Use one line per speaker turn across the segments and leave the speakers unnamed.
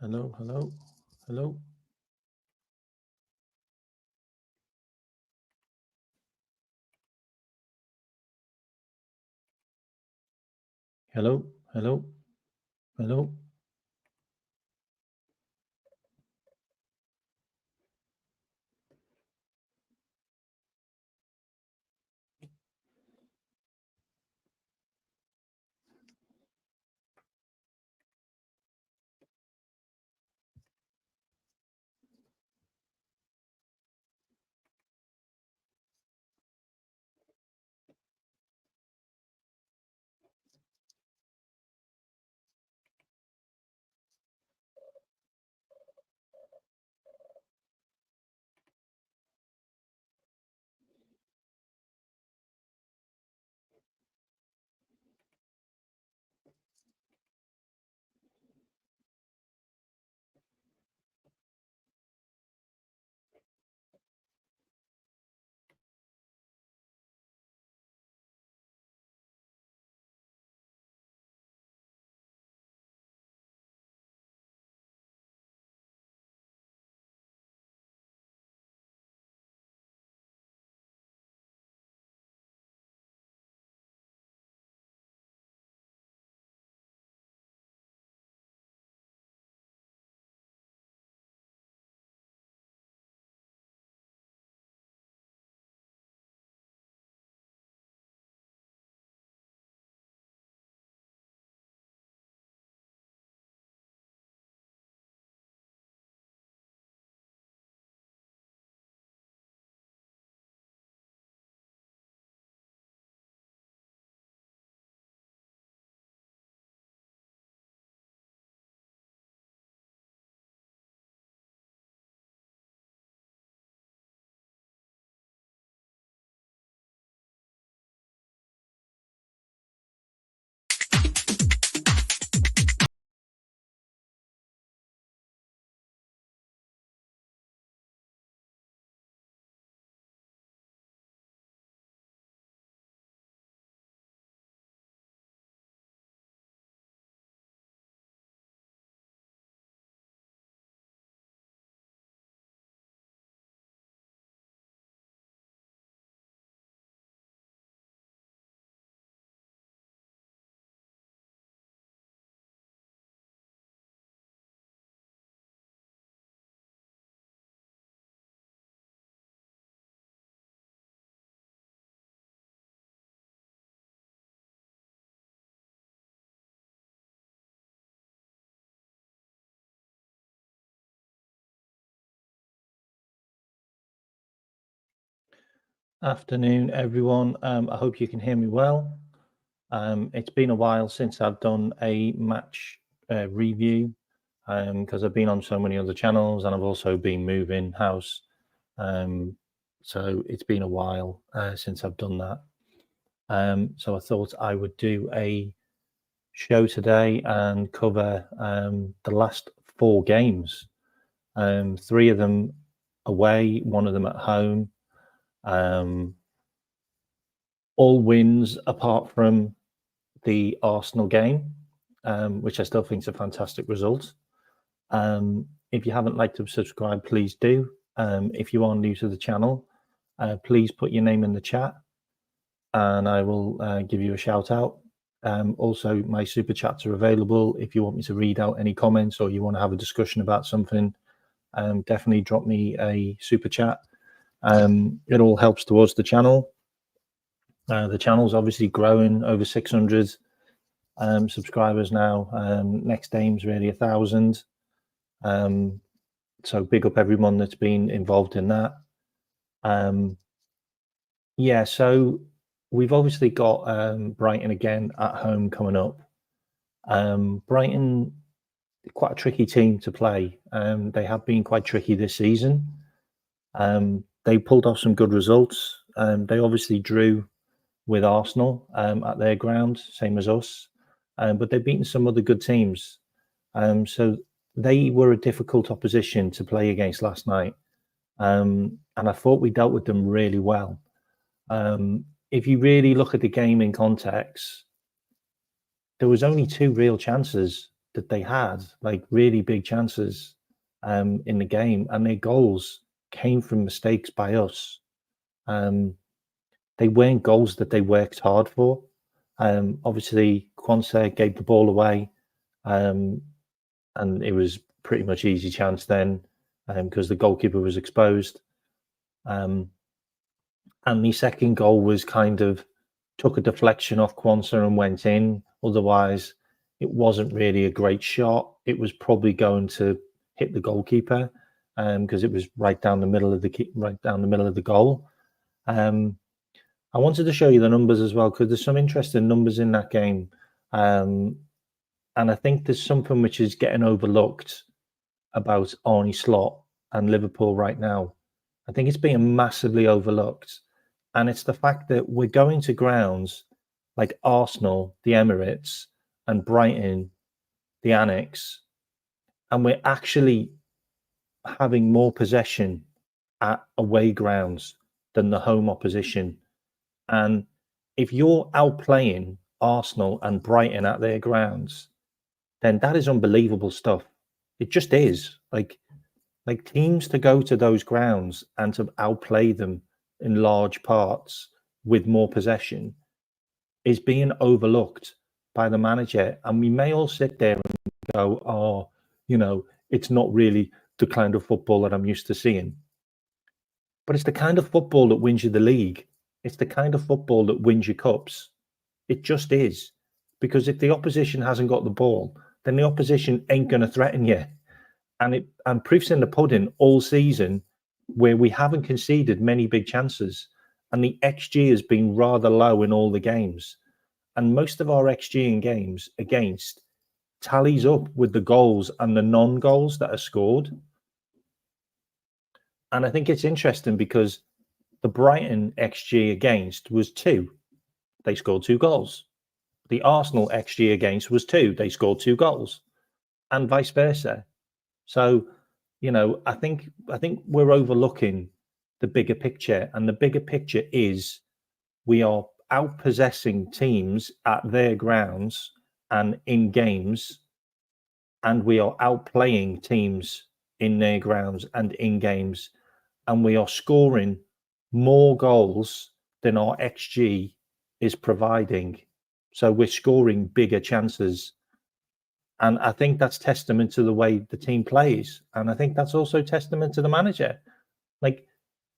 Hello, hello, hello. Hello, hello, hello. Afternoon, everyone. I hope you can hear me well. It's been a while since I've done a match review because I've been on so many other channels and I've also been moving house. So it's been a while since I've done that. So I thought I would do a show today and cover the last 4 games. 3 of them away, 1 of them at home. All wins apart from the Arsenal game, which I still think is a fantastic result. If you haven't liked or subscribed, please do. If you are new to the channel, please put your name in the chat and I will give you a shout out. Also, my super chats are available. If you want me to read out any comments or you want to have a discussion about something, definitely drop me a super chat. It all helps towards the channel. The channel's obviously growing, over 600 subscribers now. Next aim's really 1,000. So big up everyone that's been involved in that. Yeah, so we've obviously got Brighton again at home coming up. Brighton, quite a tricky team to play. They have been quite tricky this season. They pulled off some good results. They obviously drew with Arsenal at their ground, same as us. But they've beaten some other good teams. So they were a difficult opposition to play against last night. And I thought we dealt with them really well. If you really look at the game in context, there was only 2 real chances that they had, like really big chances in the game, and their goals came from mistakes by us. They weren't goals that they worked hard for. Obviously, Quansah gave the ball away, and it was pretty much easy chance then because the goalkeeper was exposed. And the second goal was kind of took a deflection off Quansah and went in. Otherwise, it wasn't really a great shot. It was probably going to hit the goalkeeper because it was right down the middle of the goal. I wanted to show you the numbers as well because there's some interesting numbers in that game, and I think there's something which is getting overlooked about Arne Slot and Liverpool right now. I think it's being massively overlooked, and it's the fact that we're going to grounds like Arsenal, the Emirates, and Brighton, the Annex, and we're actually having more possession at away grounds than the home opposition. And if you're outplaying Arsenal and Brighton at their grounds, then that is unbelievable stuff. It just is. Like teams to go to those grounds and to outplay them in large parts with more possession is being overlooked by the manager. And we may all sit there and go, oh, it's not really the kind of football that I'm used to seeing. But it's the kind of football that wins you the league. It's the kind of football that wins you cups. It just is. Because if the opposition hasn't got the ball, then the opposition ain't going to threaten you. And proof's in the pudding all season where we haven't conceded many big chances. And the XG has been rather low in all the games. And most of our XG in games against tallies up with the goals and the non-goals that are scored. And I think it's interesting because the Brighton XG against was 2. They scored 2 goals. The Arsenal XG against was 2. They scored 2 goals, and vice versa. So, I think we're overlooking the bigger picture, and the bigger picture is we are outpossessing teams at their grounds and in games, and we are outplaying teams in their grounds and in games, and we are scoring more goals than our XG is providing. So we're scoring bigger chances. And I think that's testament to the way the team plays. And I think that's also testament to the manager. Like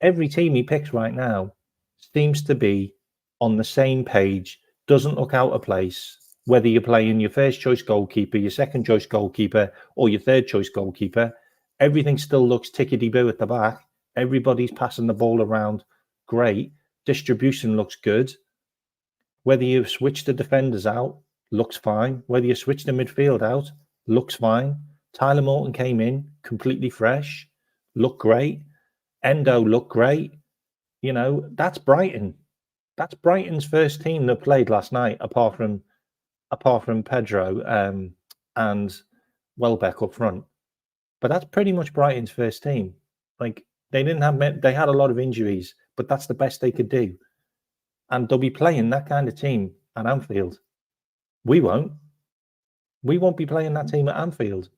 every team he picks right now seems to be on the same page, doesn't look out of place, whether you're playing your first choice goalkeeper, your second choice goalkeeper, or your third choice goalkeeper. Everything still looks tickety-boo at the back. Everybody's passing the ball around great. Distribution looks good. Whether you switch the defenders out, looks fine. Whether you switch the midfield out, looks fine. Tyler Morton came in completely fresh, looked great. Endo looked great. That's Brighton. That's Brighton's first team that played last night, apart from Pedro and Welbeck up front. But that's pretty much Brighton's first team. Like they had a lot of injuries, but that's the best they could do. And they'll be playing that kind of team at Anfield. We won't. We won't be playing that team at Anfield.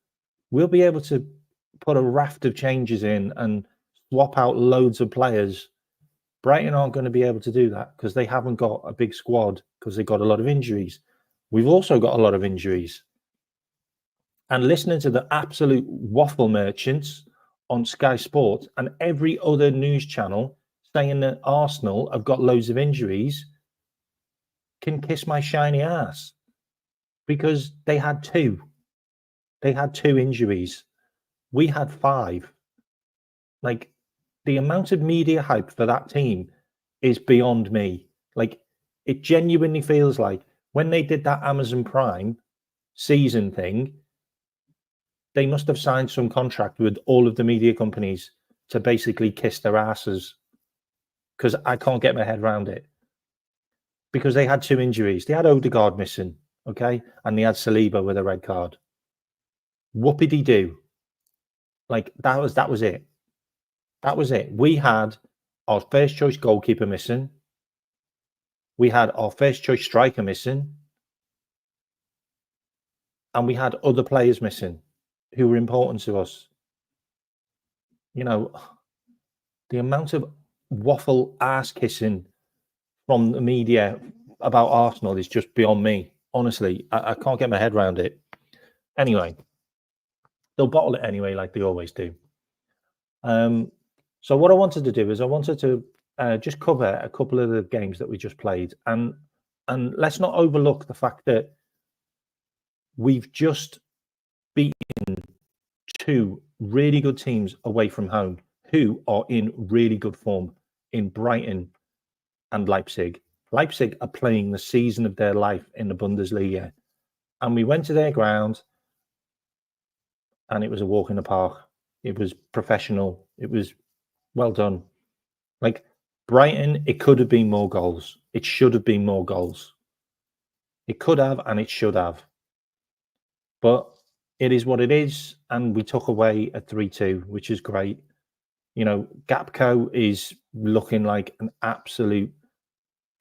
We'll be able to put a raft of changes in and swap out loads of players. Brighton aren't going to be able to do that because they haven't got a big squad because they've got a lot of injuries. We've also got a lot of injuries. And listening to the absolute waffle merchants on Sky Sports and every other news channel saying that Arsenal have got loads of injuries can kiss my shiny ass because they had 2. They had 2 injuries. We had 5. Like the amount of media hype for that team is beyond me. Like it genuinely feels like when they did that Amazon Prime season thing, they must have signed some contract with all of the media companies to basically kiss their asses because I can't get my head around it. Because they had 2 injuries. They had Odegaard missing, okay? And they had Saliba with a red card. Whoopity-doo. Like, that was it. That was it. We had our first choice goalkeeper missing. We had our first choice striker missing. and we had other players missing who were important to us. You know, the amount of waffle ass kissing from the media about Arsenal is just beyond me. Honestly, I can't get my head around it. Anyway, they'll bottle it anyway, like they always do. So what I wanted to do is I wanted to just cover a couple of the games that we just played, and let's not overlook the fact that we've just beaten two really good teams away from home who are in really good form in Brighton and Lepzig. Lepzig are playing the season of their life in the Bundesliga, and we went to their ground and it was a walk in the park. It was professional. It was well done. Like Brighton, it could have been more goals. It should have been more goals. It could have and it should have. But it is what it is. And we took away a 3-2, which is great. You know, Gakpo is looking like an absolute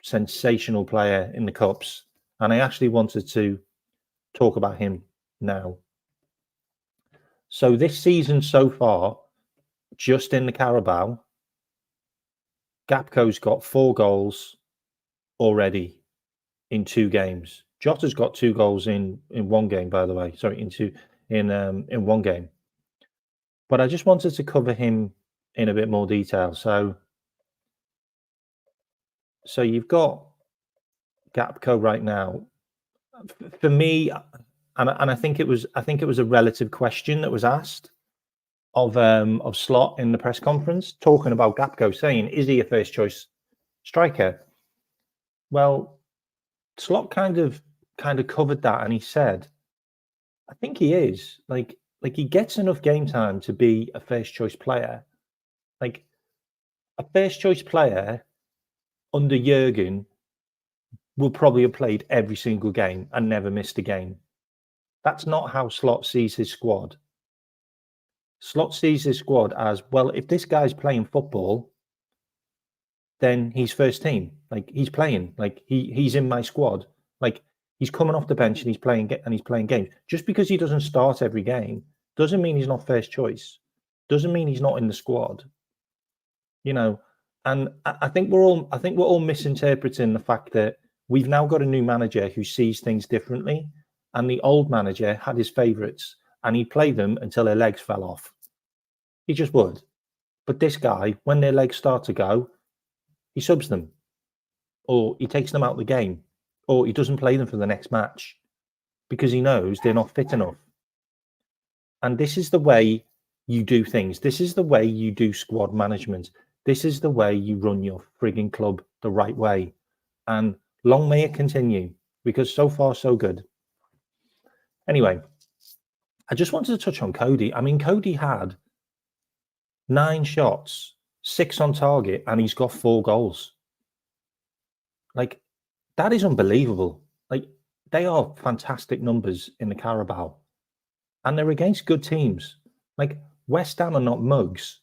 sensational player in the Cups. And I actually wanted to talk about him now. So this season so far, just in the Carabao, Gakpo's got 4 goals already in 2 games. Jota's got 2 goals in 1 game, by the way. Sorry, in 1 game. But I just wanted to cover him in a bit more detail. So you've got Gakpo right now. For me, and I think it was a relative question that was asked of Slot in the press conference, talking about Gakpo, saying, is he a first choice striker? Well, Slot kind of covered that, and he said, I think he is. Like he gets enough game time to be a first choice player. Like a first choice player under Jurgen will probably have played every single game and never missed a game. That's not how Slot sees his squad. Slot sees his squad as, well, if this guy's playing football, then he's first team. Like he's playing. Like he's in my squad. Like he's coming off the bench and he's playing games. Just because he doesn't start every game doesn't mean he's not first choice. Doesn't mean he's not in the squad. You know, and I think we're all misinterpreting the fact that we've now got a new manager who sees things differently, and the old manager had his favourites and he'd play them until their legs fell off. He just would. But this guy, when their legs start to go, he subs them, or he takes them out of the game, or he doesn't play them for the next match because he knows they're not fit enough. And this is the way you do things. This is the way you do squad management. This is the way you run your frigging club the right way. And long may it continue, because so far so good. Anyway, I just wanted to touch on Cody. I mean, Cody had 9 shots, 6 on target, and he's got 4 goals. Like, that is unbelievable. Like, they are fantastic numbers in the Carabao. And they're against good teams. Like, West Ham are not mugs,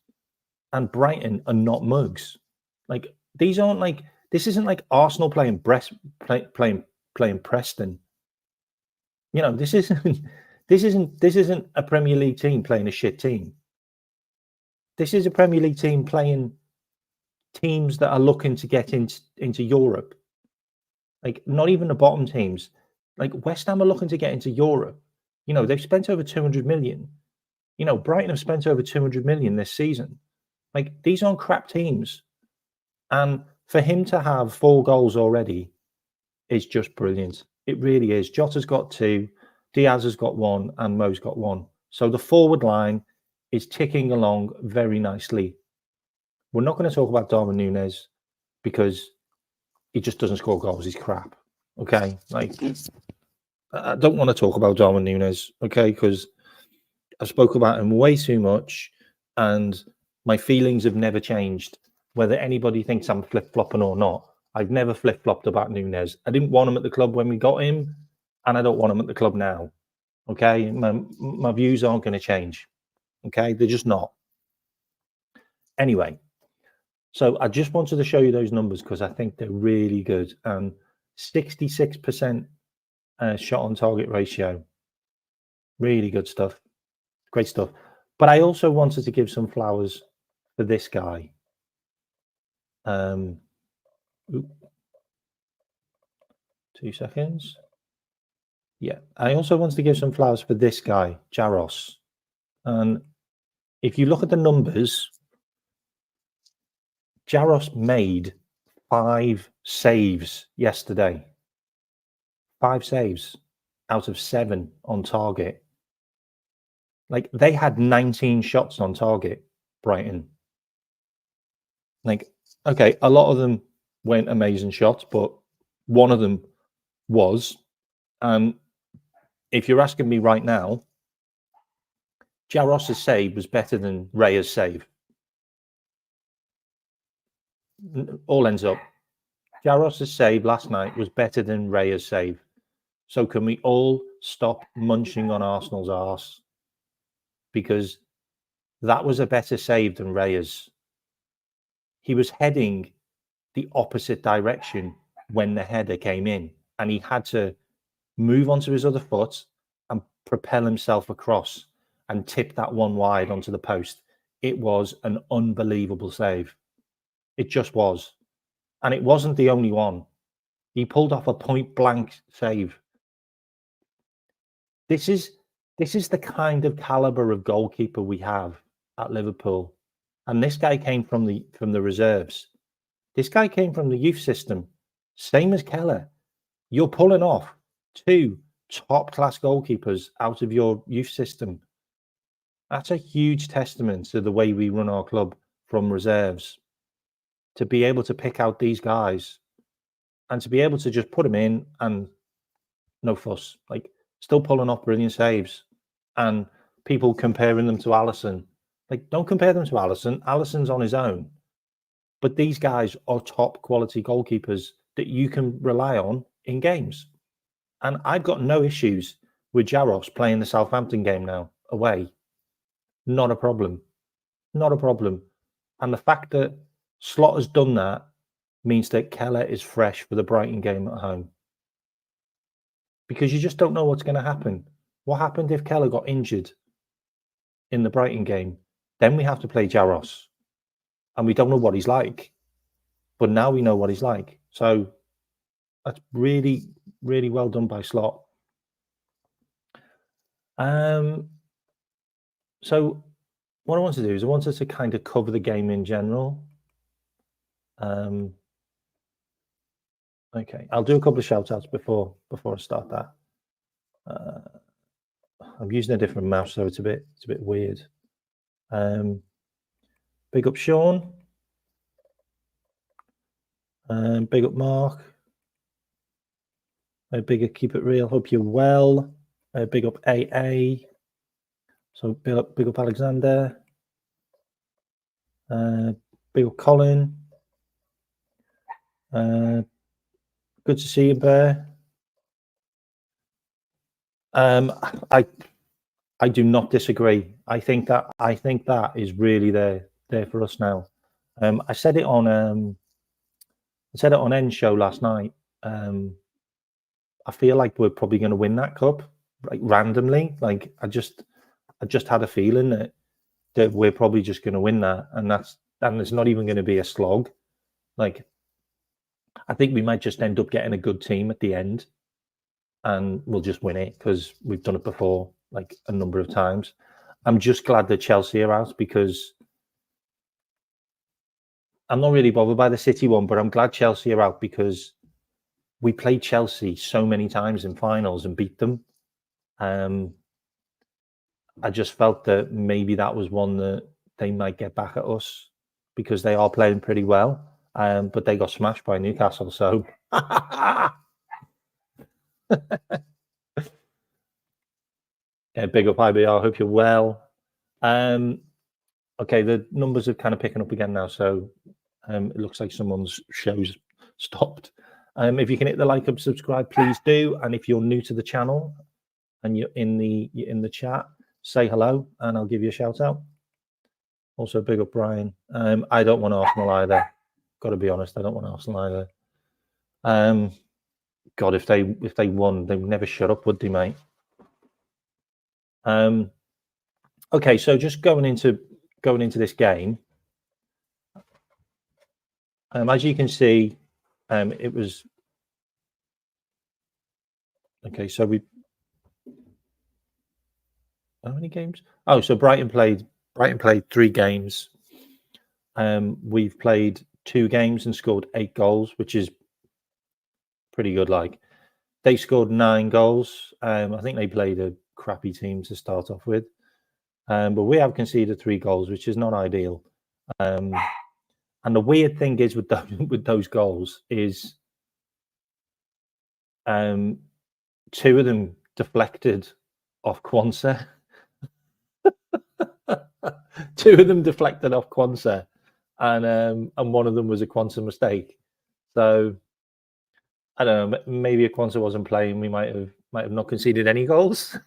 and Brighton are not mugs. Like, these aren't like, this isn't like Arsenal playing Preston. You know, this isn't a Premier League team playing a shit team. This is a Premier League team playing teams that are looking to get into Europe. Like, not even the bottom teams. Like, West Ham are looking to get into Europe. You know, they've spent over 200 million. You know, Brighton have spent over 200 million this season. Like, these aren't crap teams. And for him to have 4 goals already is just brilliant. It really is. Jota's got 2, Diaz has got 1, and Mo's got 1. So the forward line is ticking along very nicely. We're not going to talk about Darwin Núñez because he just doesn't score goals. He's crap. Okay? Like, I don't want to talk about Darwin Núñez, okay? Because I've spoken about him way too much, and my feelings have never changed. Whether anybody thinks I'm flip-flopping or not, I've never flip-flopped about Núñez. I didn't want him at the club when we got him, and I don't want him at the club now. Okay? My views aren't going to change. Okay? They're just not. Anyway, so I just wanted to show you those numbers because I think they're really good. 66% shot on target ratio. Really good stuff. Great stuff. But I also wanted to give some flowers for this guy. Oop. 2 seconds. Yeah, I also wanted to give some flowers for this guy, Jaroš. And if you look at the numbers, Jaroš made 5 saves yesterday. 5 saves out of 7 on target. Like, they had 19 shots on target, Brighton. Like, okay, a lot of them weren't amazing shots, but one of them was. And if you're asking me right now, Jaroš's save was better than Raya's save. All ends up. Jaroš's save last night was better than Raya's save. So can we all stop munching on Arsenal's arse? Because that was a better save than Raya's. He was heading the opposite direction when the header came in, and he had to move onto his other foot and propel himself across and tip that one wide onto the post. It was an unbelievable save. It just was. And it wasn't the only one. He pulled off a point-blank save. This is the kind of caliber of goalkeeper we have at Liverpool. And this guy came from the reserves. This guy came from the youth system, same as Keller. You're pulling off 2 top-class goalkeepers out of your youth system. That's a huge testament to the way we run our club from reserves. To be able to pick out these guys and to be able to just put them in and no fuss, like still pulling off brilliant saves, and people comparing them to Alisson. Like, don't compare them to Alisson. Alisson's on his own. But these guys are top quality goalkeepers that you can rely on in games. And I've got no issues with Jaroš playing the Southampton game now away. Not a problem. Not a problem. And the fact that Slot has done that means that Keller is fresh for the Brighton game at home. Because you just don't know what's going to happen. What happened if Keller got injured in the Brighton game? Then we have to play Jaroš. And we don't know what he's like. But now we know what he's like. So that's really, really well done by Slot. So what I want to do is I wanted to kind of cover the game in general. Okay, I'll do a couple of shout outs before I start that. I'm using a different mouse, so it's a bit weird. Big up Sean. Big up Mark. Big up Keep It Real. Hope you're well. Big up AA. So big up Alexander. Big up Colin. Good to see you, Bear. I do not disagree. I think that is really there for us now. I said it on End Show last night. I feel like we're probably going to win that cup, like randomly. Like I just had a feeling that we're probably just going to win that, and it's not even going to be a slog. Like, I think we might just end up getting a good team at the end, and we'll just win it because we've done it before, like a number of times. I'm just glad that Chelsea are out, because I'm not really bothered by the City one, but I'm glad Chelsea are out because we played Chelsea so many times in finals and beat them. I just felt that maybe that was one that they might get back at us because they are playing pretty well. But they got smashed by Newcastle, so yeah, big up IBR. Hope you're well. Okay, the numbers are kind of picking up again now, so it looks like someone's show's stopped. If you can hit the like and subscribe, please do. And if you're new to the channel and you're in the chat, say hello, and I'll give you a shout out. Also, big up Brian. I don't want Arsenal either. Got to be honest, I don't want Arsenal either. God, if they won, they would never shut up, would they, mate? Okay, so just going into this game, as you can see, it was okay. So how many games? Oh, so Brighton played 3 games. We've played 2 games and scored 8 goals, which is pretty good. Like, they scored 9 goals. I think they played a crappy team to start off with, but we have conceded 3 goals, which is not ideal. And the weird thing is with those goals is 2 of them deflected off Quansah. 2 of them deflected off Quansah, and one of them was a Quansah mistake. So I don't know. Maybe if Quansah wasn't playing, we might have not conceded any goals.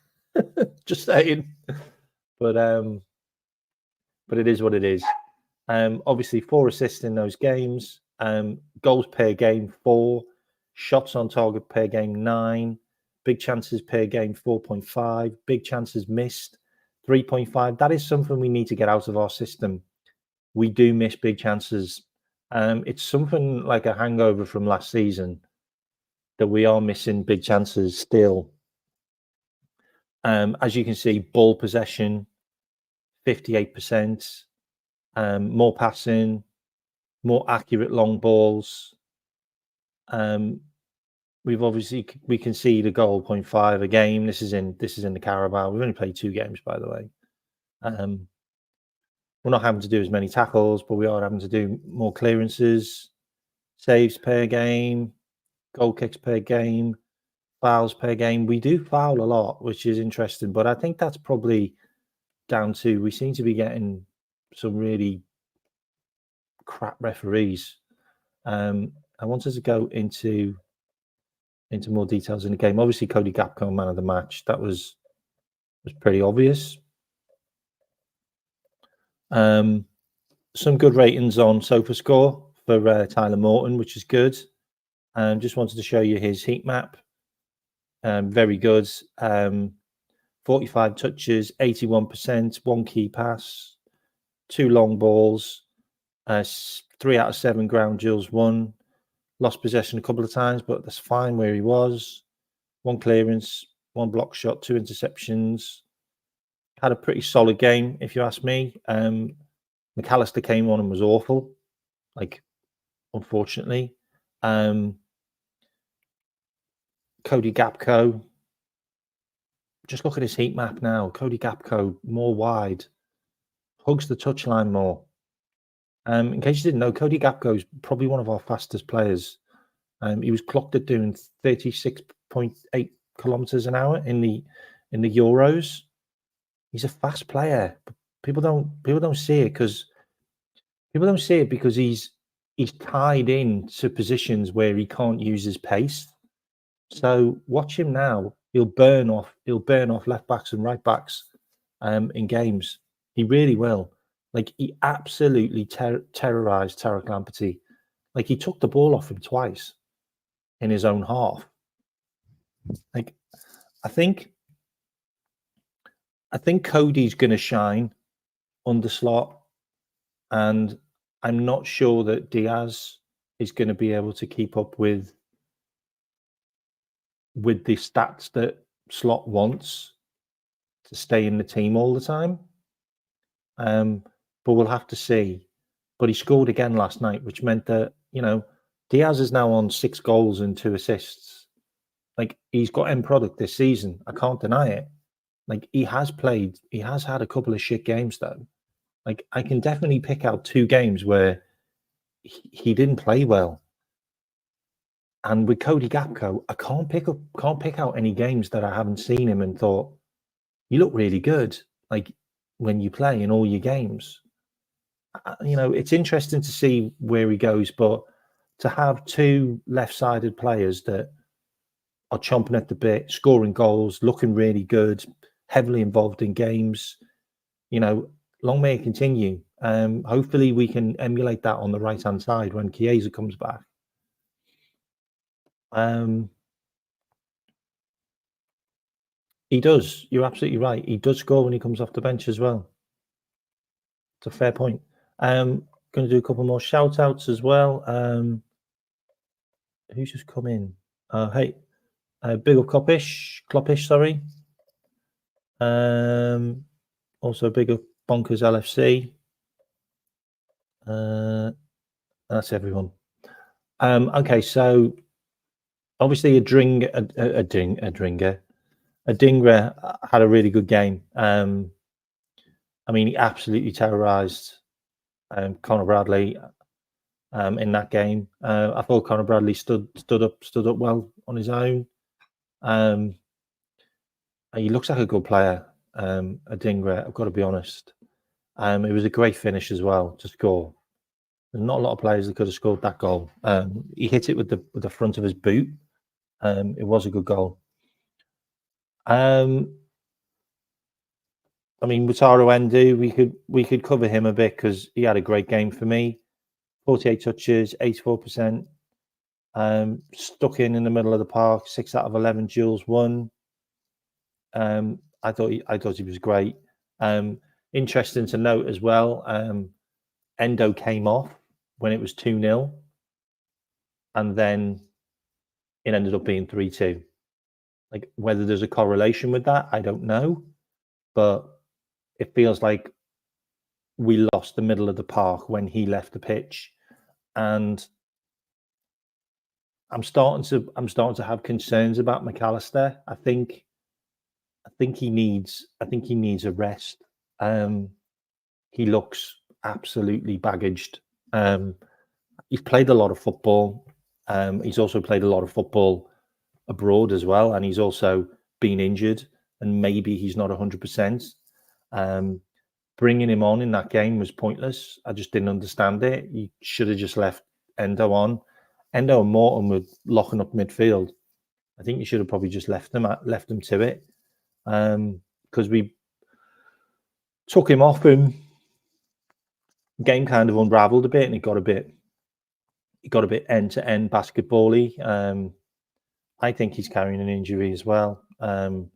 Just saying. But it is what it is. Obviously, 4 assists in those games. Goals per game 4. Shots on target per game 9. Big chances per game 4.5. Big chances missed 3.5. That is something we need to get out of our system. We do miss big chances. It's something like a hangover from last season that we are missing big chances still. As you can see, ball possession 58%. More passing, more accurate long balls. We concede a goal 0.5 a game. This is in the Carabao. We've only played 2 games, by the way. We're not having to do as many tackles, but we are having to do more clearances, saves per game, goal kicks per game, fouls per game. We do foul a lot, which is interesting, but I think that's probably down to we seem to be getting some really crap referees. I wanted to go into more details in the game. Obviously, Cody Gakpo, man of the match. That was pretty obvious. Some good ratings on SofaScore for Tyler Morton, which is good. Just wanted to show you his heat map. Very good. 45 touches, 81%, 1 key pass, 2 long balls, 3 out of 7 ground duels won. Lost possession a couple of times, but that's fine where he was. 1 clearance, 1 block shot, 2 interceptions. Had a pretty solid game, if you ask me. McAllister came on and was awful, like, unfortunately. Cody Gakpo, just look at his heat map now. Cody Gakpo, more wide, hugs the touchline more. In case you didn't know, Cody Gakpo is probably one of our fastest players. He was clocked at doing 36.8 kilometers an hour in the Euros. He's a fast player. People don't see it because he's tied in to positions where he can't use his pace. So watch him now. He'll burn off left backs and right backs in games. He really will. Like, he absolutely terrorized Tarek Lamptey. Like, he took the ball off him twice in his own half. Like, I think Cody's going to shine under slot, and I'm not sure that Diaz is going to be able to keep up with the stats that Slot wants to stay in the team all the time. But we'll have to see. But he scored again last night, which meant that, Diaz is now on 6 goals and 2 assists. Like, he's got end product this season. I can't deny it. Like, he has had a couple of shit games though. Like, I can definitely pick out 2 games where he didn't play well. And with Cody Gakpo, I can't pick out any games that I haven't seen him and thought, you look really good, like, when you play in all your games. It's interesting to see where he goes, but to have 2 left-sided players that are chomping at the bit, scoring goals, looking really good, heavily involved in games, long may it continue. Hopefully we can emulate that on the right-hand side when Chiesa comes back. He does. You're absolutely right. He does score when he comes off the bench as well. It's a fair point. Going to do a couple more shout outs as well. Who's just come in? Hey, big up Cloppish, sorry. Also big up Bonkers LFC. That's everyone. Okay, so obviously Adingra had a really good game. I mean, he absolutely terrorized Conor Bradley in that game. I thought Conor Bradley stood up well on his own. He looks like a good player, Adingra, I've got to be honest. It was a great finish as well to score. There's not a lot of players that could have scored that goal. He hit it with the front of his boot. It was a good goal. I mean, Wataru Endo, we could cover him a bit because he had a great game for me. 48 touches, 84%. Stuck in the middle of the park, 6 out of 11 duels won. I thought he was great. Interesting to note as well. Endo came off when it was 2-0, and then it ended up being 3-2. Like, whether there's a correlation with that, I don't know, but it feels like we lost the middle of the park when he left the pitch, and I'm starting to have concerns about McAllister. I think he needs a rest. He looks absolutely baggaged. He's played a lot of football. He's also played a lot of football abroad as well, and he's also been injured, and maybe he's not 100%. Bringing him on in that game was pointless. I just didn't understand it. You should have just left Endo on. Endo and Morton were locking up midfield. I think you should have probably just left them to it, because we took him off and game kind of unraveled a bit, and it got a bit end-to-end basketball-y. I think he's carrying an injury as well, and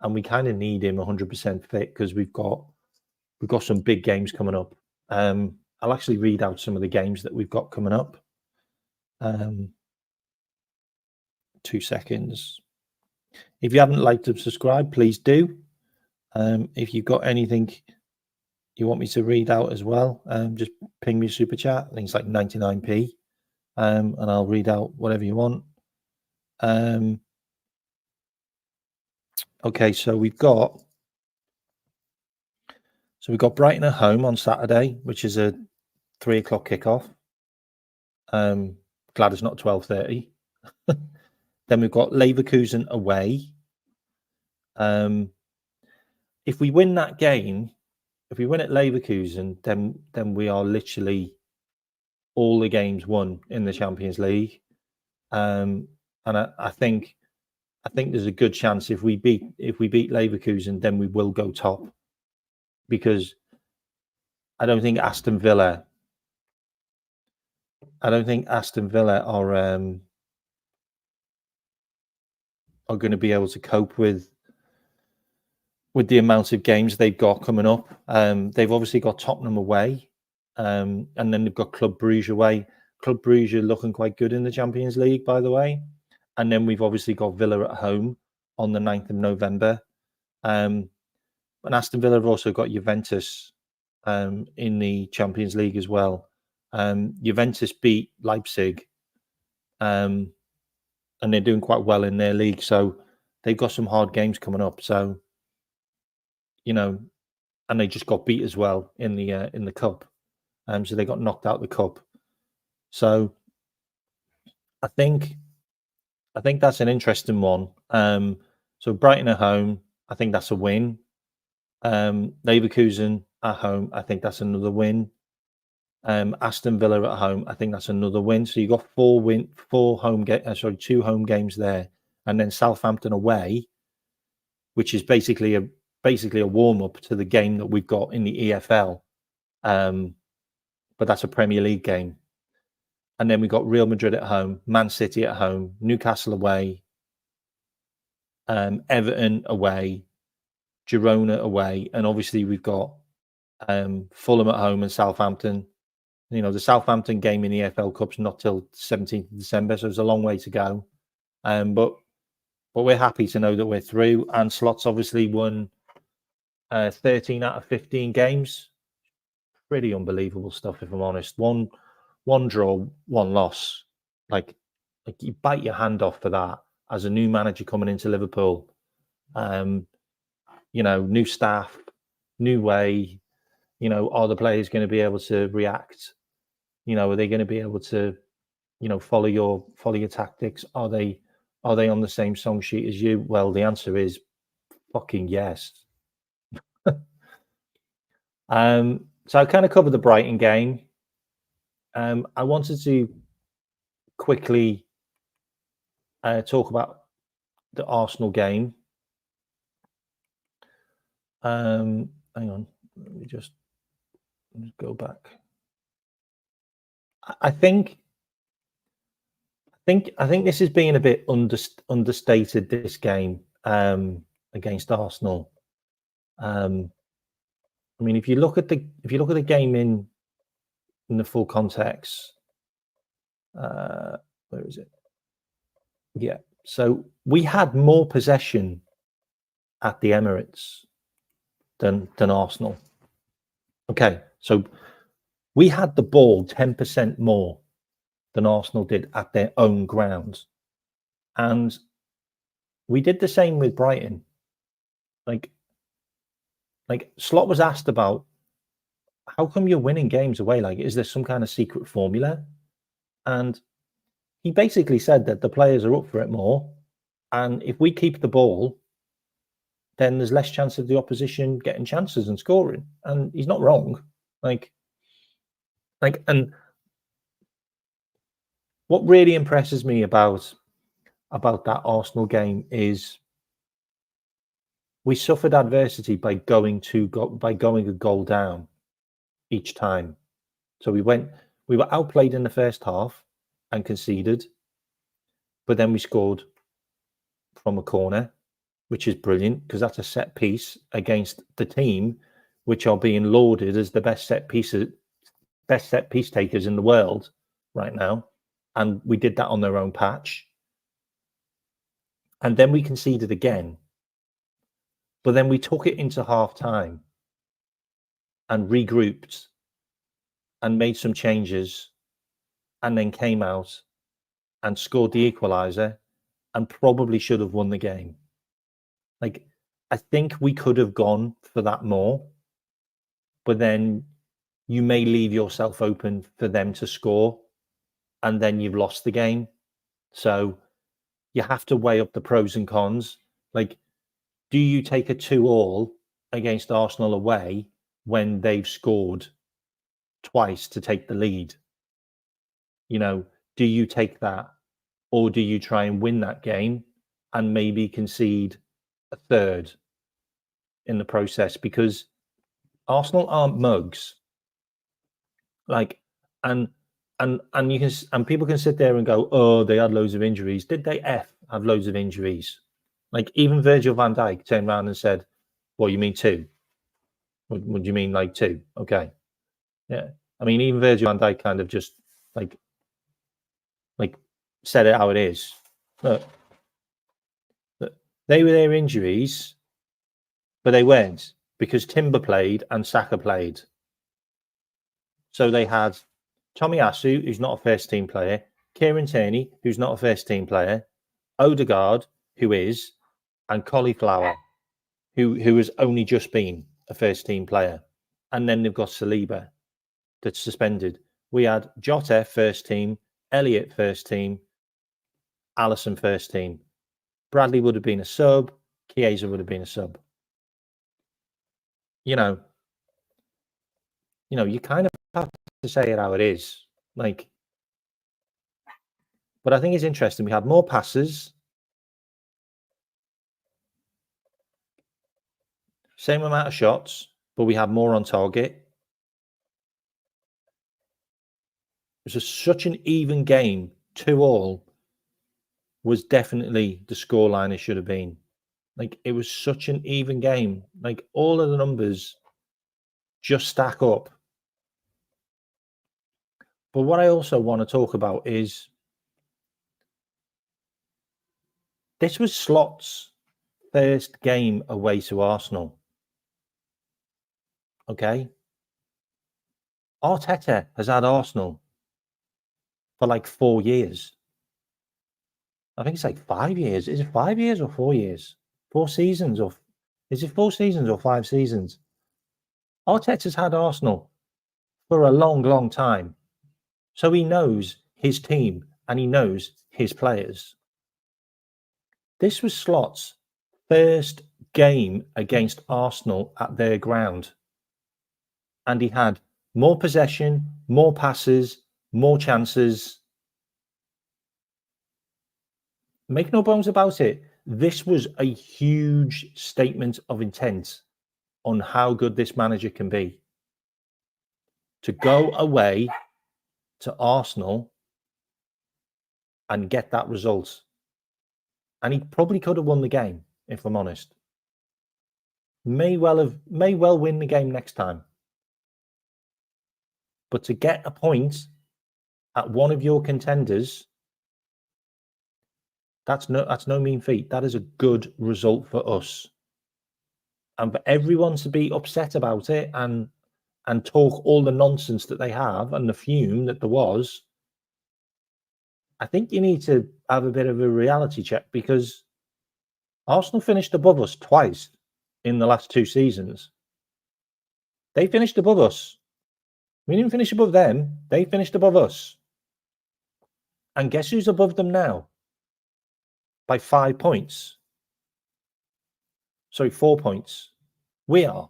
we kind of need him 100% fit because we've got some big games coming up. I'll actually read out some of the games that we've got coming up. 2 seconds. If you haven't liked and subscribed, please do. If you've got anything you want me to read out as well, just ping me a super chat. I think it's like 99p, and I'll read out whatever you want. Okay, so we've got Brighton at home on Saturday, which is a 3 o'clock kickoff. Glad it's not 12:30. Then we've got Leverkusen away. If we win that game, if we win at Leverkusen, then we are literally all the games won in the Champions League. And I think there's a good chance if we beat Leverkusen, then we will go top, because I don't think Aston Villa are going to be able to cope with the amount of games they've got coming up. They've obviously got Tottenham away, and then they've got Club Brugge away. Club Brugge are looking quite good in the Champions League, by the way. And then we've obviously got Villa at home on the 9th of November. And Aston Villa have also got Juventus in the Champions League as well. Juventus beat Lepzig, and they're doing quite well in their league. So they've got some hard games coming up. So, and they just got beat as well in the cup. So they got knocked out of the cup. So I think that's an interesting one. So Brighton at home, I think that's a win. Leverkusen at home, I think that's another win. Aston Villa at home, I think that's another win. So you got 2 home games there, and then Southampton away, which is basically a warm up to the game that we've got in the EFL. But that's a Premier League game. And then we got Real Madrid at home, Man City at home, Newcastle away, Everton away, Girona away, and obviously we've got Fulham at home and Southampton. You know, the Southampton game in the EFL Cup's not till 17th of December, so it's a long way to go. But we're happy to know that we're through. And Slot's obviously won 13 out of 15 games. Pretty unbelievable stuff, if I'm honest. One draw, one loss. Like you bite your hand off for that as a new manager coming into Liverpool. You know, new staff, new way. You know, are the players going to be able to react? You know, are they going to be able to, you know, follow your tactics? Are they on the same song sheet as you? Well, the answer is fucking yes. So I kind of covered the Brighton game. I wanted to quickly talk about the Arsenal game. Hang on, let me just go back. I think this has been a bit understated, this game against Arsenal. I mean, if you look at the game in the full context, where is it? Yeah, so we had more possession at the Emirates than Arsenal. Okay, so we had the ball 10% more than Arsenal did at their own ground, and we did the same with Brighton. Like Slot was asked about, how come you're winning games away? Like, is there some kind of secret formula? And he basically said that the players are up for it more, and if we keep the ball, then there's less chance of the opposition getting chances and scoring. And he's not wrong. And what really impresses me about that Arsenal game is we suffered adversity by going a goal down each time. So we were outplayed in the first half and conceded, but then we scored from a corner, which is brilliant because that's a set piece against the team which are being lauded as the best set piece takers in the world right now. And we did that on their own patch. And then we conceded again. But then we took it into half time and regrouped and made some changes and then came out and scored the equalizer and probably should have won the game. Like, I think we could have gone for that more, but then you may leave yourself open for them to score and then you've lost the game. So you have to weigh up the pros and cons. Like, do you take a 2-2 against Arsenal away when they've scored twice to take the lead? You know, do you take that, or do you try and win that game and maybe concede a third in the process? Because Arsenal aren't mugs. Like, and you can, and people can sit there and go, oh, they had loads of injuries. Did they have loads of injuries? Like, even Virgil van Dijk turned around and said, "What, you mean 2? What do you mean, like 2? Okay, yeah." I mean, even Virgil van Dijk kind of just like said it how it is. Look, they were their injuries, but they weren't, because Timber played and Saka played. So they had Tomiyasu, who's not a first team player, Kieran Tierney, who's not a first team player, Odegaard, who is, and Cauliflower, who has only just been a first team player. And then they've got Saliba that's suspended. We had Jota first team, Elliott first team, Alisson first team. Bradley would have been a sub, Chiesa would have been a sub. You know, you kind of have to say it how it is. Like, but I think it's interesting. We had more passes, same amount of shots, but we had more on target. It was such an even game. 2-2 was definitely the scoreline it should have been. Like, it was such an even game. Like, all of the numbers just stack up. But what I also want to talk about is this was Slot's first game away to Arsenal. Okay? Arteta has had Arsenal for like 4 years. I think it's like 5 years. Is it 5 years or 4 years? 4 seasons, or is it 4 seasons or 5 seasons? Arteta's had Arsenal for a long, long time. So he knows his team and he knows his players. This was Slot's first game against Arsenal at their ground. And he had more possession, more passes, more chances. Make no bones about it. This was a huge statement of intent on how good this manager can be. To go away to Arsenal and get that result. And he probably could have won the game, if I'm honest. May well win the game next time. But to get a point at one of your contenders, that's no mean feat. That is a good result for us. And for everyone to be upset about it and talk all the nonsense that they have and the fume that there was, I think you need to have a bit of a reality check, because Arsenal finished above us twice in the last 2 seasons. They finished above us. We didn't finish above them. They finished above us. And guess who's above them now? By 5 points. Sorry, 4 points. We are.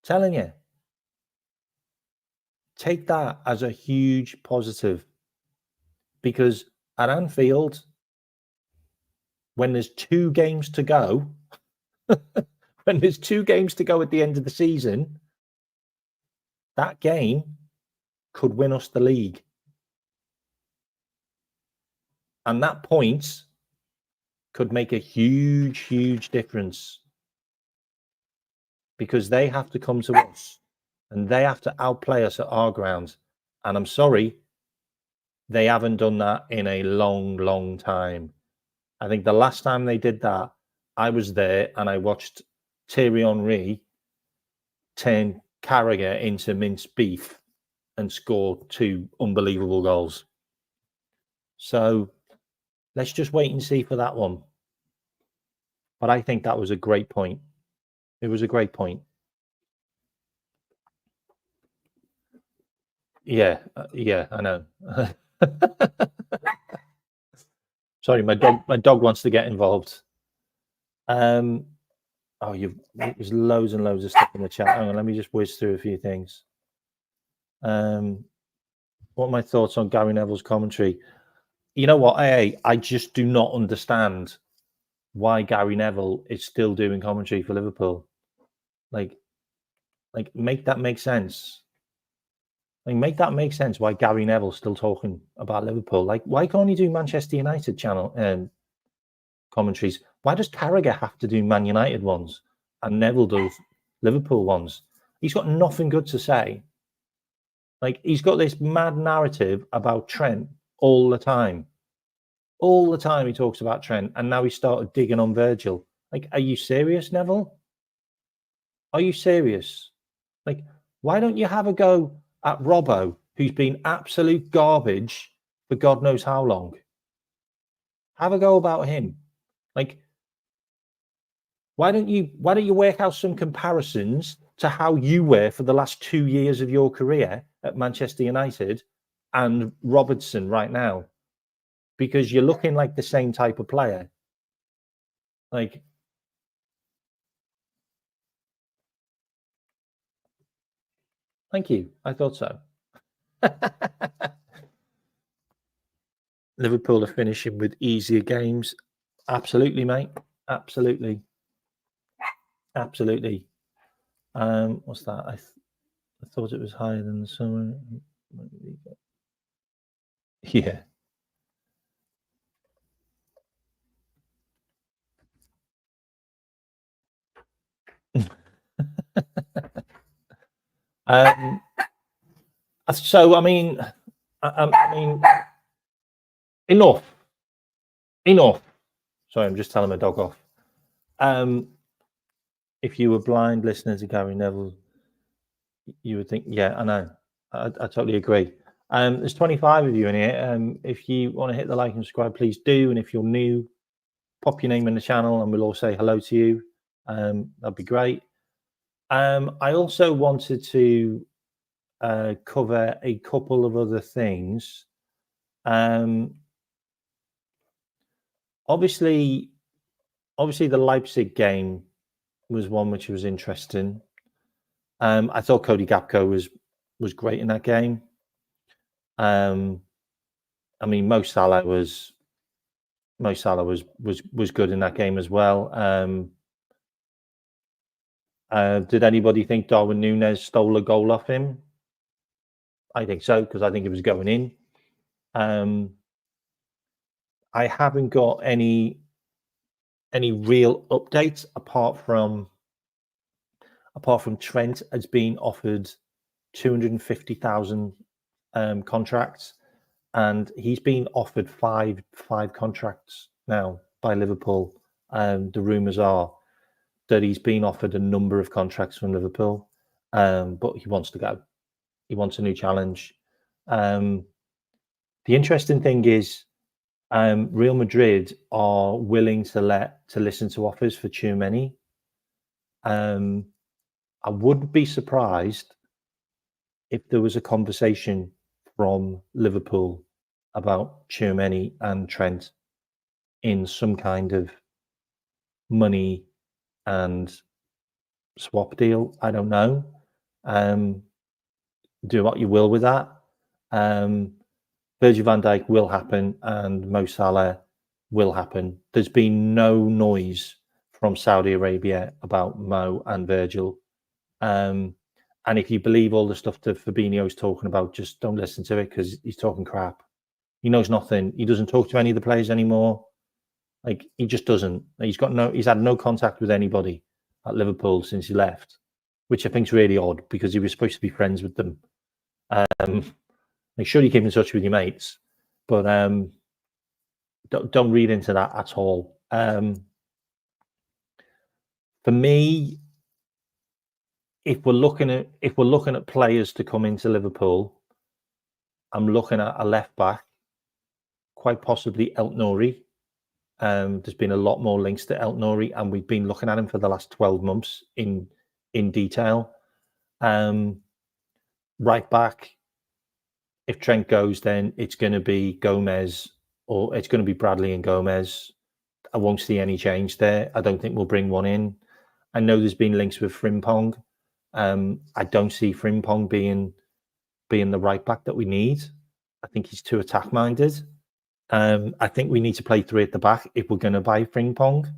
Telling you. Take that as a huge positive. Because at Anfield, when there's 2 games to go, when there's 2 games to go at the end of the season, that game could win us the league. And that point could make a huge, huge difference, because they have to come to us and they have to outplay us at our ground. And I'm sorry, they haven't done that in a long, long time. I think the last time they did that, I was there and I watched Thierry Henry turn Carragher into minced beef and score 2 unbelievable goals. So let's just wait and see for that one. But I think that was a great point. It was a great point. Yeah, I know. Sorry, my dog wants to get involved. There's loads and loads of stuff in the chat. Hang on, let me just whiz through a few things. What are my thoughts on Gary Neville's commentary? You know what? I just do not understand why Gary Neville is still doing commentary for Liverpool. Like make that make sense. Like, make that make sense why Gary Neville's still talking about Liverpool. Like, why can't he do Manchester United channel commentaries? Why does Carragher have to do Man United ones and Neville does Liverpool ones? He's got nothing good to say. Like, he's got this mad narrative about Trent all the time. All the time he talks about Trent, and now he started digging on Virgil. Like, are you serious, Neville? Are you serious? Like, why don't you have a go at Robbo, who's been absolute garbage for God knows how long? Have a go about him. Like, why don't you work out some comparisons to how you were for the last 2 years of your career at Manchester United and Robertson right now? Because you're looking like the same type of player. Like, thank you. I thought so. Liverpool are finishing with easier games. Absolutely, mate. Absolutely. Absolutely. What's that? I thought it was higher than the summer. Yeah. So I mean, enough. Sorry, I'm just telling my dog off. If you were blind listeners to Gary Neville, you would think, yeah, I know. I totally agree. There's 25 of you in here. If you want to hit the like and subscribe, please do. And if you're new, pop your name in the channel and we'll all say hello to you. That'd be great. I also wanted to cover a couple of other things. Obviously, the Lepzig game was one which was interesting. I thought Cody Gakpo was great in that game. I mean, Mo Salah was good in that game as well. Did anybody think Darwin Núñez stole a goal off him? I think so, because I think it was going in. I haven't got any real updates apart from Trent has been offered 250,000 contracts, and he's been offered five contracts now by Liverpool. The rumours are that he's been offered a number of contracts from Liverpool, but he wants to go. He wants a new challenge. The interesting thing is, Real Madrid are willing to listen to offers for Tchouaméni. I wouldn't be surprised if there was a conversation from Liverpool about Tchouaméni and Trent in some kind of money and swap deal. I don't know. Do what you will with that. Virgil van Dijk will happen and Mo Salah will happen. There's been no noise from Saudi Arabia about Mo and Virgil. And if you believe all the stuff that Fabinho's talking about, just don't listen to it because he's talking crap. He knows nothing. He doesn't talk to any of the players anymore. Like, he just doesn't. He's had no contact with anybody at Liverpool since he left, which I think is really odd because he was supposed to be friends with them. Make sure you keep in touch with your mates, but don't read into that at all. For me, if we're looking at players to come into Liverpool, I'm looking at a left back, quite possibly El Nouri. There's been a lot more links to El Nouri, and we've been looking at him for the last 12 months in detail. Right back, if Trent goes, then it's going to be Gomez, or it's going to be Bradley and Gomez. I won't see any change there. I don't think we'll bring one in. I know there's been links with Frimpong. I don't see Frimpong being the right back that we need. I think he's too attack minded. I think we need to play three at the back if we're going to buy Frimpong.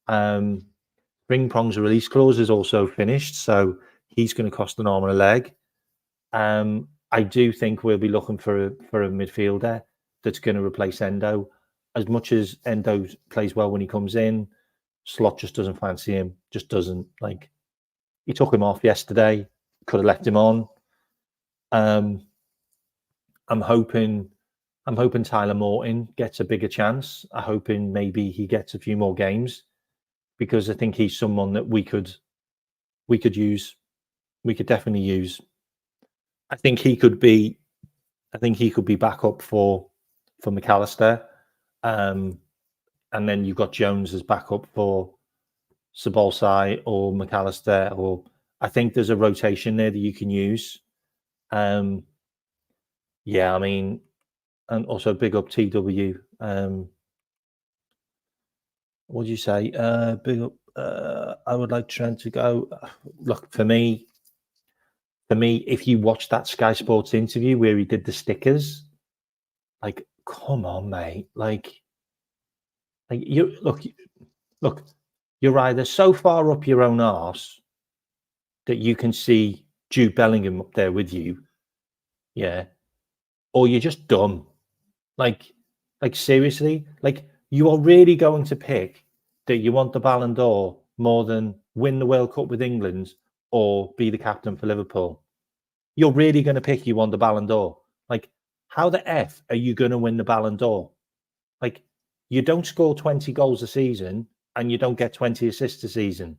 Frimpong's release clause is also finished, so he's going to cost an arm and a leg. I do think we'll be looking for a midfielder that's going to replace Endo. As much as Endo plays well when he comes in, Slot just doesn't fancy him. Just doesn't. Like, he took him off yesterday. Could have left him on. I'm hoping Tyler Morton gets a bigger chance. I'm hoping maybe he gets a few more games, because I think he's someone that we could use. We could definitely use. I think he could be backup for McAllister, and then you've got Jones as backup for Sabolsai or McAllister, or I think there's a rotation there that you can use. Yeah, I mean, and also big up TW. What do you say? Big up. I would like Trent to go. Look, for me, if you watch that Sky Sports interview where he did the stickers, like, come on, mate. Like you look, you're either so far up your own arse that you can see Jude Bellingham up there with you, yeah, or you're just dumb. Like seriously, like, you are really going to pick that you want the Ballon d'Or more than win the World Cup with England or be the captain for Liverpool, you're really going to pick you on the Ballon d'Or. Like, how the F are you going to win the Ballon d'Or? Like, you don't score 20 goals a season and you don't get 20 assists a season.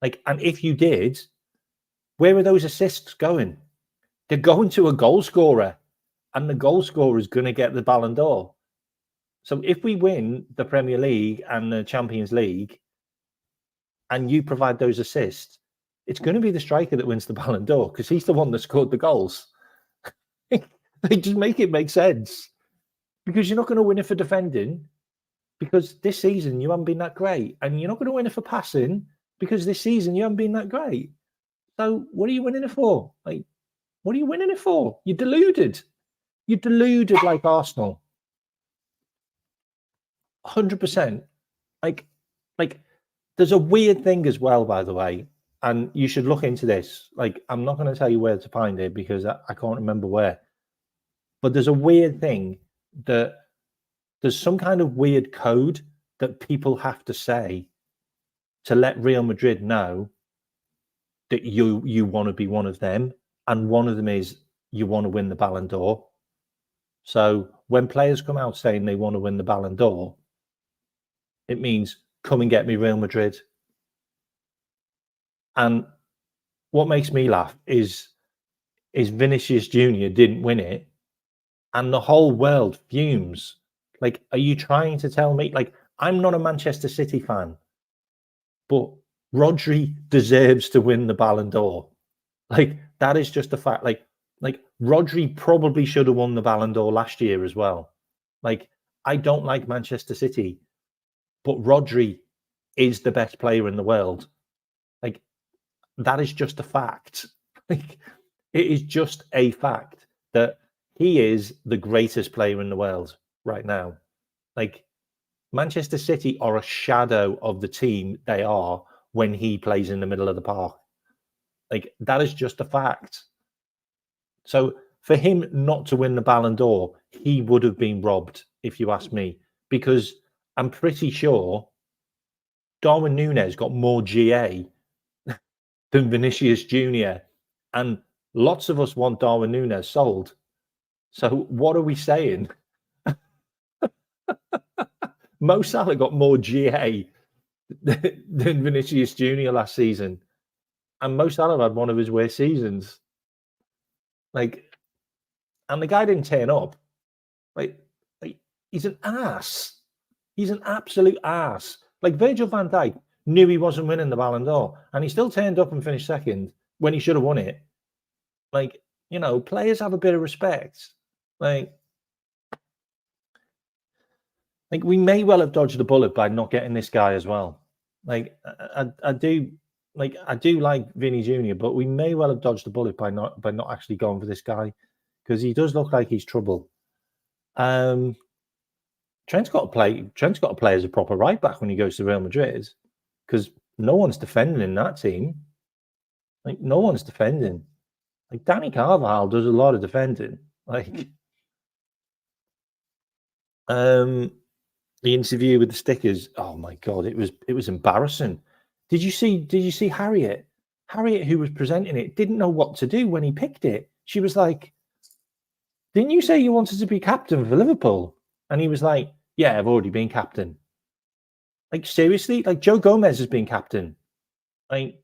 Like, and if you did, where are those assists going? They're going to a goal scorer, and the goal scorer is going to get the Ballon d'Or. So if we win the Premier League and the Champions League, and you provide those assists, it's going to be the striker that wins the Ballon d'Or because he's the one that scored the goals. They just make it make sense, because you're not going to win it for defending, because this season you haven't been that great, and you're not going to win it for passing because this season you haven't been that great. So what are you winning it for? Like, what are you winning it for? You're deluded. You're deluded like Arsenal. 100%. Like, there's a weird thing as well, by the way, and you should look into this. Like, I'm not going to tell you where to find it because I can't remember where. But there's a weird thing that there's some kind of weird code that people have to say to let Real Madrid know that you want to be one of them. And one of them is you want to win the Ballon d'Or. So when players come out saying they want to win the Ballon d'Or, it means come and get me, Real Madrid. And what makes me laugh is Vinicius Jr. didn't win it, and the whole world fumes. Like, are you trying to tell me? Like, I'm not a Manchester City fan, but Rodri deserves to win the Ballon d'Or. Like, that is just a fact. Like Rodri probably should have won the Ballon d'Or last year as well. Like, I don't like Manchester City, but Rodri is the best player in the world. Like, that is just a fact. Like, it is just a fact that he is the greatest player in the world right now. Like, Manchester City are a shadow of the team they are when he plays in the middle of the park. Like, that is just a fact. So for him not to win the Ballon d'Or, he would have been robbed, if you ask me, because I'm pretty sure Darwin Núñez got more GA than Vinicius Jr. And lots of us want Darwin Núñez sold. So what are we saying? Mo Salah got more GA than Vinicius Jr. last season. And Mo Salah had one of his worst seasons. Like, and the guy didn't turn up. Like he's an ass. He's an absolute ass. Like, Virgil van Dijk knew he wasn't winning the Ballon d'Or, and he still turned up and finished second when he should have won it. Like, you know, players have a bit of respect. Like we may well have dodged the bullet by not getting this guy as well. Like, I do like Vinny Jr., but we may well have dodged the bullet by not actually going for this guy, because he does look like he's trouble. Trent's got to play as a proper right back when he goes to Real Madrid, because no one's defending in that team. Like, no one's defending. Like, Danny Carvajal does a lot of defending. Like, the interview with the stickers. Oh my God, it was embarrassing. Did you see Harriet? Harriet, who was presenting it, didn't know what to do when he picked it. She was like, "Didn't you say you wanted to be captain for Liverpool?" And he was like, "Yeah, I've already been captain." Like, seriously? Like, Joe Gomez has been captain. Like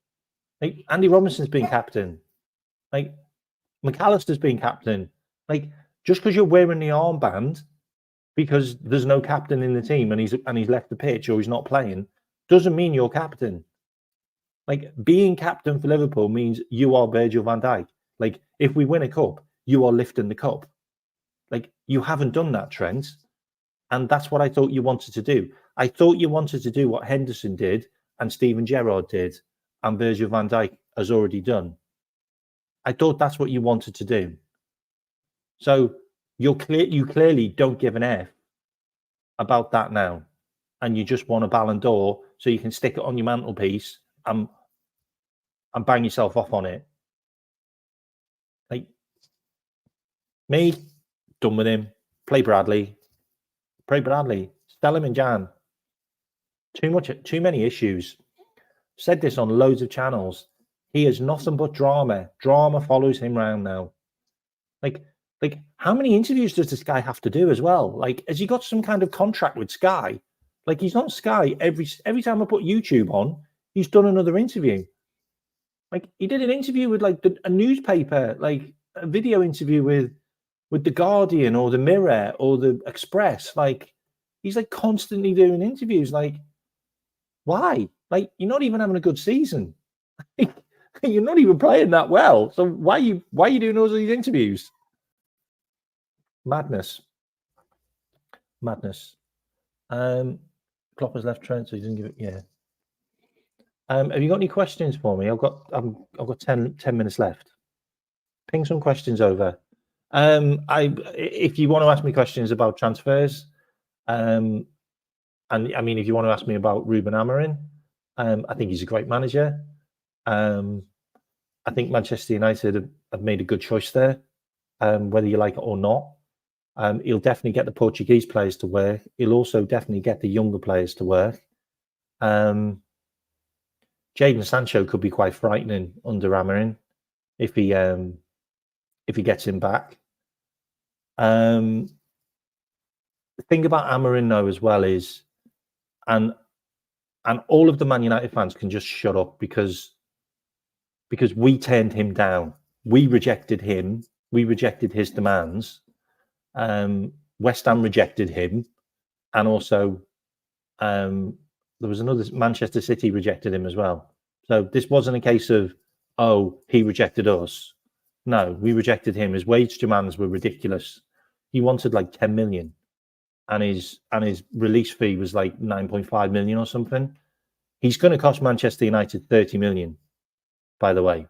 Andy Robinson's been captain. Like, McAllister's been captain. Like, just because you're wearing the armband because there's no captain in the team and he's left the pitch or he's not playing, doesn't mean you're captain. Like, being captain for Liverpool means you are Virgil van Dijk. Like, if we win a cup, you are lifting the cup. Like, you haven't done that, Trent. And that's what I thought you wanted to do. I thought you wanted to do what Henderson did and Steven Gerrard did and Virgil van Dijk has already done. I thought that's what you wanted to do. So you clearly don't give an F about that now. And you just want a Ballon d'Or so you can stick it on your mantelpiece and bang yourself off on it. Like, me, done with him. Play Bradley. Sell him in Jan. Too many issues. Said this on loads of channels. He is nothing but drama. Drama follows him around now. Like, how many interviews does this guy have to do as well? Like, has he got some kind of contract with Sky? Like, he's on Sky every time I put YouTube on, he's done another interview. Like, he did an interview with like a newspaper, like a video interview with the Guardian or the Mirror or the Express. Like, he's like constantly doing interviews. Like, why? Like, you're not even having a good season. You're not even playing that well. So why are you doing all these interviews? Madness. Klopp has left Trent, so he didn't give it. Yeah. Have you got any questions for me? I've got 10 minutes left. Ping some questions over. If you want to ask me questions about transfers, and I mean, if you want to ask me about Ruben Amorim, I think he's a great manager. I think Manchester United have made a good choice there, whether you like it or not. He'll definitely get the Portuguese players to work. He'll also definitely get the younger players to work. Jadon Sancho could be quite frightening under Amorim if he gets him back. The thing about Amorim though as well is, and all of the Man United fans can just shut up because we turned him down. We rejected him. We rejected his demands. West Ham rejected him, and also there was another, Manchester City rejected him as well. So this wasn't a case of, oh, he rejected us. No, we rejected him. His wage demands were ridiculous. He wanted like 10 million, and his release fee was like 9.5 million or something. He's going to cost Manchester United 30 million, by the way.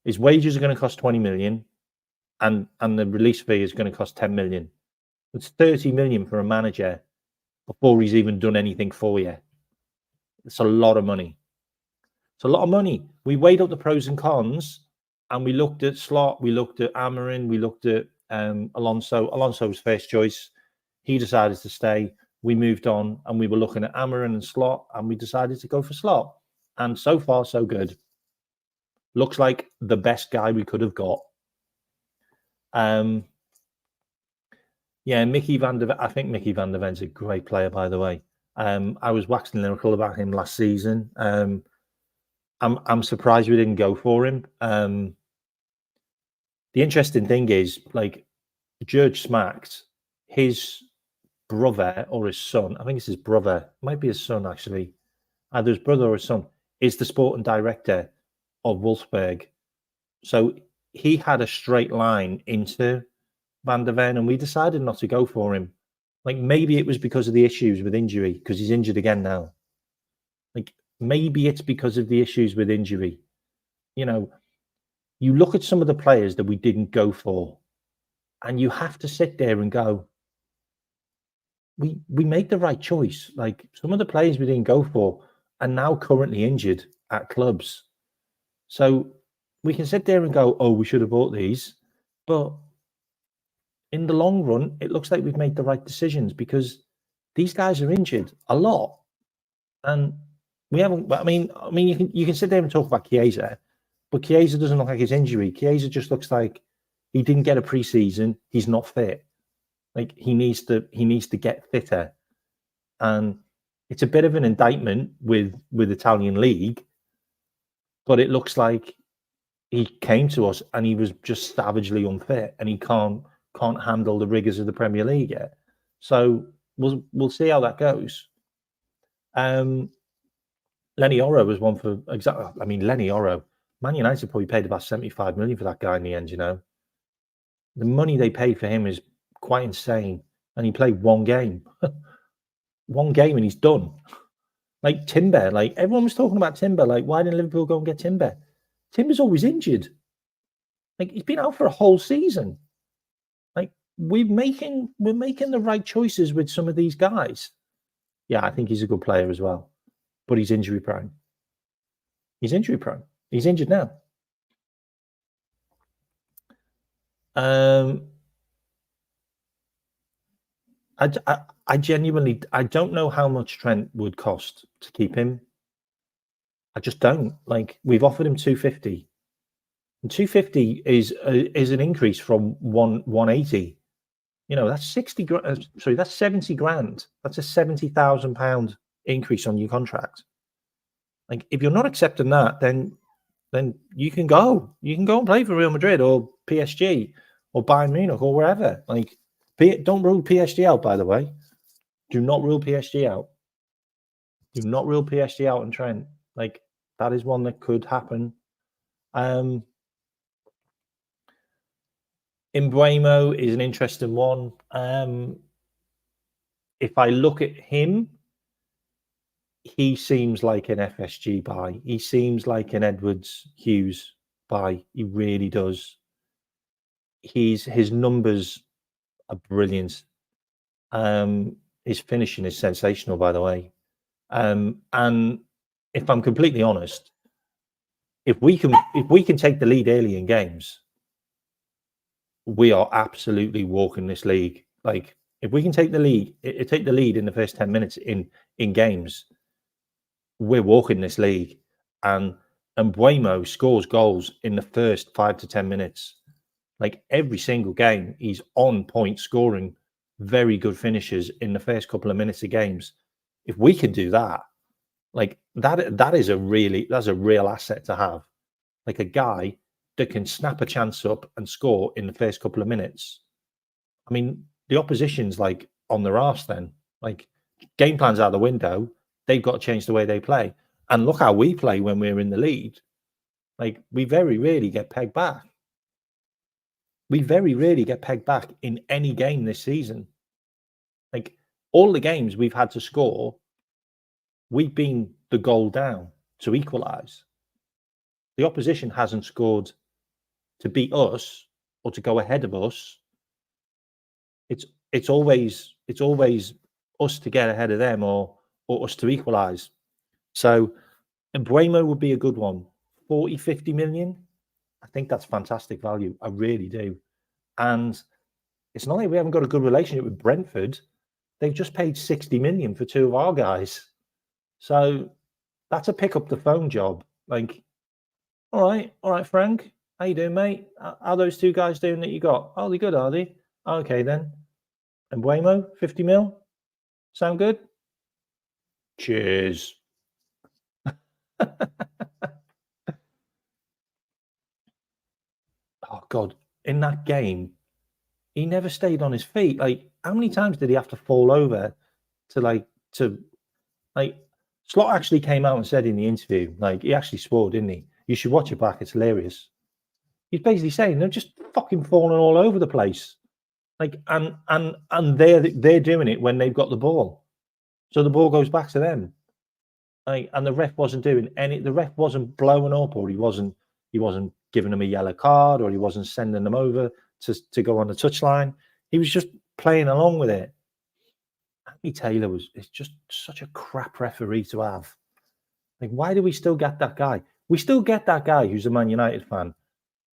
His wages are going to cost 20 million, and the release fee is going to cost 10 million. It's 30 million for a manager before he's even done anything for you. It's a lot of money. It's a lot of money. We weighed up the pros and cons, and we looked at Slot, we looked at Amorim, we looked at Alonso. Alonso was first choice. He decided to stay. We moved on, and we were looking at Amorim and Slot, and we decided to go for Slot. And so far, so good. Looks like the best guy we could have got. Yeah, Mickey van der Ven. I think Mickey van der Ven's a great player, by the way. I was waxing lyrical about him last season. I'm surprised we didn't go for him. The interesting thing is, like, George Smacked, his brother or his son, I think it's his brother, might be his son actually, either his brother or his son, is the sporting director of Wolfsburg. So he had a straight line into Van der Ven, and we decided not to go for him. Like, maybe it was because of the issues with injury, because he's injured again now. Like, maybe it's because of the issues with injury. You know, you look at some of the players that we didn't go for, and you have to sit there and go, we made the right choice. Like, some of the players we didn't go for are now currently injured at clubs. So we can sit there and go, oh, we should have bought these. But in the long run, it looks like we've made the right decisions because these guys are injured a lot. And we haven't, I mean, you can sit there and talk about Chiesa, but Chiesa doesn't look like his injury. Chiesa just looks like he didn't get a preseason. He's not fit. Like, he needs to get fitter. And it's a bit of an indictment with Italian league, but it looks like he came to us and he was just savagely unfit, and he can't handle the rigors of the Premier League yet. So we'll see how that goes. Lenny Oro was one for exactly. I mean, Lenny Oro, Man United probably paid about 75 million for that guy in the end. You know, the money they paid for him is quite insane, and he played one game, and he's done. Like Timber, like everyone was talking about Timber. Like, why didn't Liverpool go and get Timber? Timber's always injured. Like, he's been out for a whole season. Like, we're making the right choices with some of these guys. Yeah, I think he's a good player as well, but he's injury prone. He's injured now. I genuinely don't know how much Trent would cost to keep him. I just don't. Like, we've offered him 250. And 250 is an increase from 180. You know, that's 60 grand. Sorry, that's 70 grand. That's a £70,000 increase on your contract. Like, if you're not accepting that, then you can go. You can go and play for Real Madrid or PSG or Bayern Munich or wherever. Like, don't rule PSG out, by the way. Do not rule PSG out. Do not rule PSG out and Trent. Like, that is one that could happen. Embuemo is an interesting one. If I look at him, he seems like an FSG buy. He seems like an Edwards Hughes buy. He really does. His numbers are brilliant. His finishing is sensational, by the way. And if I'm completely honest, if we can take the lead early in games, we are absolutely walking this league. Like, if we can take the lead in the first 10 minutes in games, we're walking this league. And Embuemo scores goals in the first 5 to 10 minutes. Like, every single game, he's on point scoring very good finishes in the first couple of minutes of games. If we can do that, like, that's a real asset to have. Like, a guy that can snap a chance up and score in the first couple of minutes. I mean, the opposition's like on their arse then. Like, game plan's out the window. They've got to change the way they play. And look how we play when we're in the lead. Like, we very rarely get pegged back. We very rarely get pegged back in any game this season. Like, all the games we've had to score, we've been the goal down to equalise. The opposition hasn't scored to beat us or to go ahead of us. It's always us to get ahead of them or us to equalise. So Embuemo would be a good one. 40, 50 million. I think that's fantastic value. I really do. And it's not like we haven't got a good relationship with Brentford. They've just paid 60 million for two of our guys. So that's a pick up the phone job. Like, all right, Frank. How you doing, mate? How are those two guys doing that you got? Oh, they're good, are they? Okay, then. Embuemo, 50 mil. Sound good? Cheers. Oh, God. In that game, he never stayed on his feet. Like, how many times did he have to fall over to Slot actually came out and said in the interview, like, he actually swore, didn't he? You should watch it back. It's hilarious. He's basically saying they're just fucking falling all over the place. Like, and they're doing it when they've got the ball. So the ball goes back to them. Like, and the ref wasn't doing any. The ref wasn't blowing up, or he wasn't giving them a yellow card, or he wasn't sending them over to go on the touchline. He was just playing along with it. Anthony Taylor is just such a crap referee to have. Like, why do we still get that guy? We still get that guy who's a Man United fan,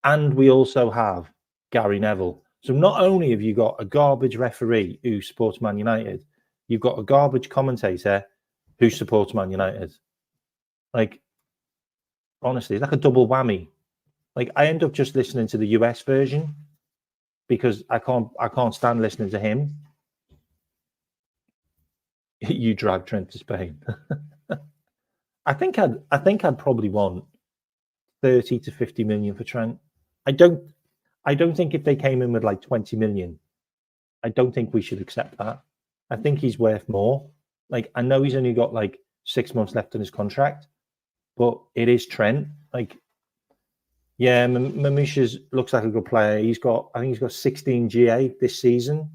and we also have Gary Neville. So not only have you got a garbage referee who supports Man United, you've got a garbage commentator who supports Man United. Like, honestly, it's like a double whammy. Like, I end up just listening to the US version because I can't stand listening to him. You drag Trent to Spain. I think I'd probably want 30 to 50 million for Trent. I don't think if they came in with like 20 million, I don't think we should accept that. I think he's worth more. Like, I know he's only got like 6 months left on his contract, but it is Trent. Like, yeah, Mamouche looks like a good player. I think he's got 16 GA this season.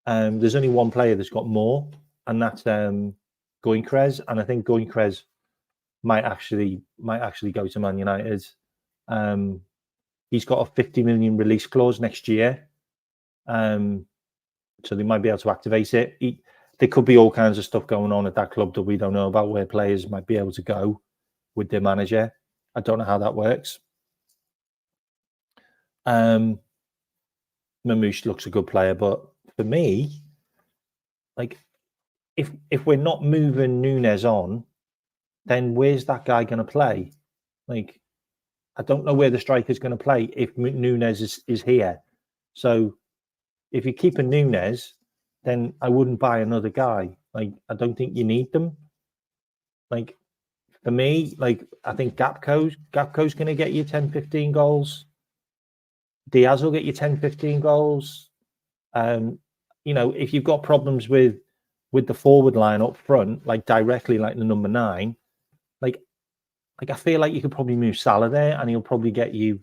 There's only one player that's got more, and that's Goinkres. And I think Goinkres might actually go to Man United. He's got a 50 million release clause next year. So they might be able to activate it. There could be all kinds of stuff going on at that club that we don't know about, where players might be able to go with their manager. I don't know how that works. Mamouche looks a good player, but for me, like, if we're not moving Nunes on, then where's that guy going to play? Like, I don't know where the striker's going to play if Nunes is here. So if you keep a Nunes, then I wouldn't buy another guy. Like, I don't think you need them. Like, for me, like, I think Gakpo's going to get you 10, 15 goals. Diaz will get you 10, 15 goals. If you've got problems with the forward line up front, like directly like the number 9, like I feel like you could probably move Salah there and he'll probably get you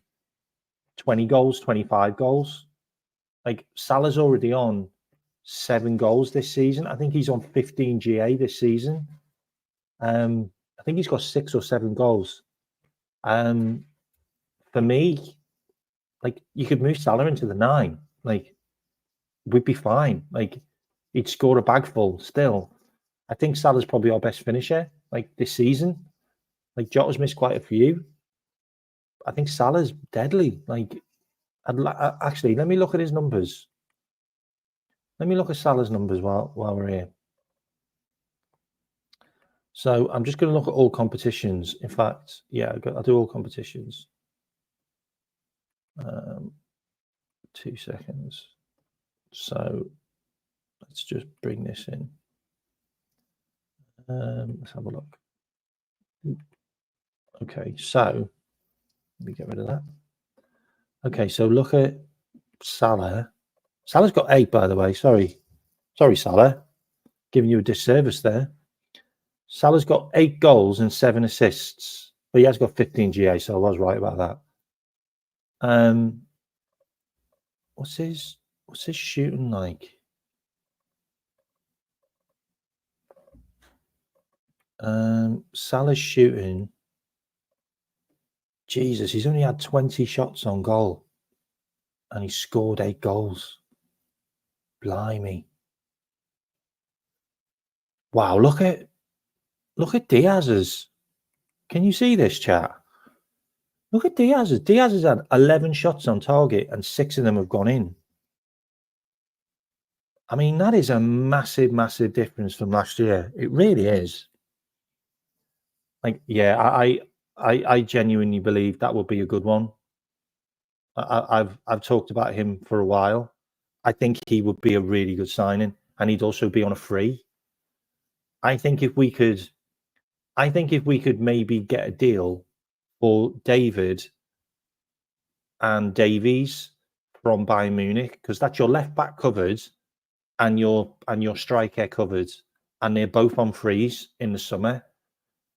20 goals, 25 goals. Like, Salah's already on 7 goals this season. I think he's on 15 GA this season. I think he's got 6 or 7 goals. For me, like, you could move Salah into the 9. Like, we'd be fine. Like, he'd score a bag full still. I think Salah's probably our best finisher, like, this season. Like, Jota's missed quite a few. I think Salah's deadly. Like, actually, let me look at his numbers. Let me look at Salah's numbers while we're here. So I'm just going to look at all competitions. In fact, yeah, I'll do all competitions. 2 seconds. So let's just bring this in. Let's have a look. Okay, so let me get rid of that. Okay, so look at Salah. Salah's got 8, by the way. Sorry, Salah. Giving you a disservice there. Salah's got 8 goals and 7 assists, but he has got 15 GA, so I was right about that. What's his shooting like? Salah's shooting. Jesus, he's only had 20 shots on goal, and he scored 8 goals. Blimey! Wow, look at Diaz's. Can you see this, chat? Look at Diaz's. Diaz has had 11 shots on target, and 6 of them have gone in. I mean, that is a massive, massive difference from last year. It really is. Like, yeah, I genuinely believe that would be a good one. I've talked about him for a while. I think he would be a really good signing, and he'd also be on a free. I think if we could maybe get a deal for David and Davies from Bayern Munich, because that's your left back covered and your striker covered, and they're both on frees in the summer.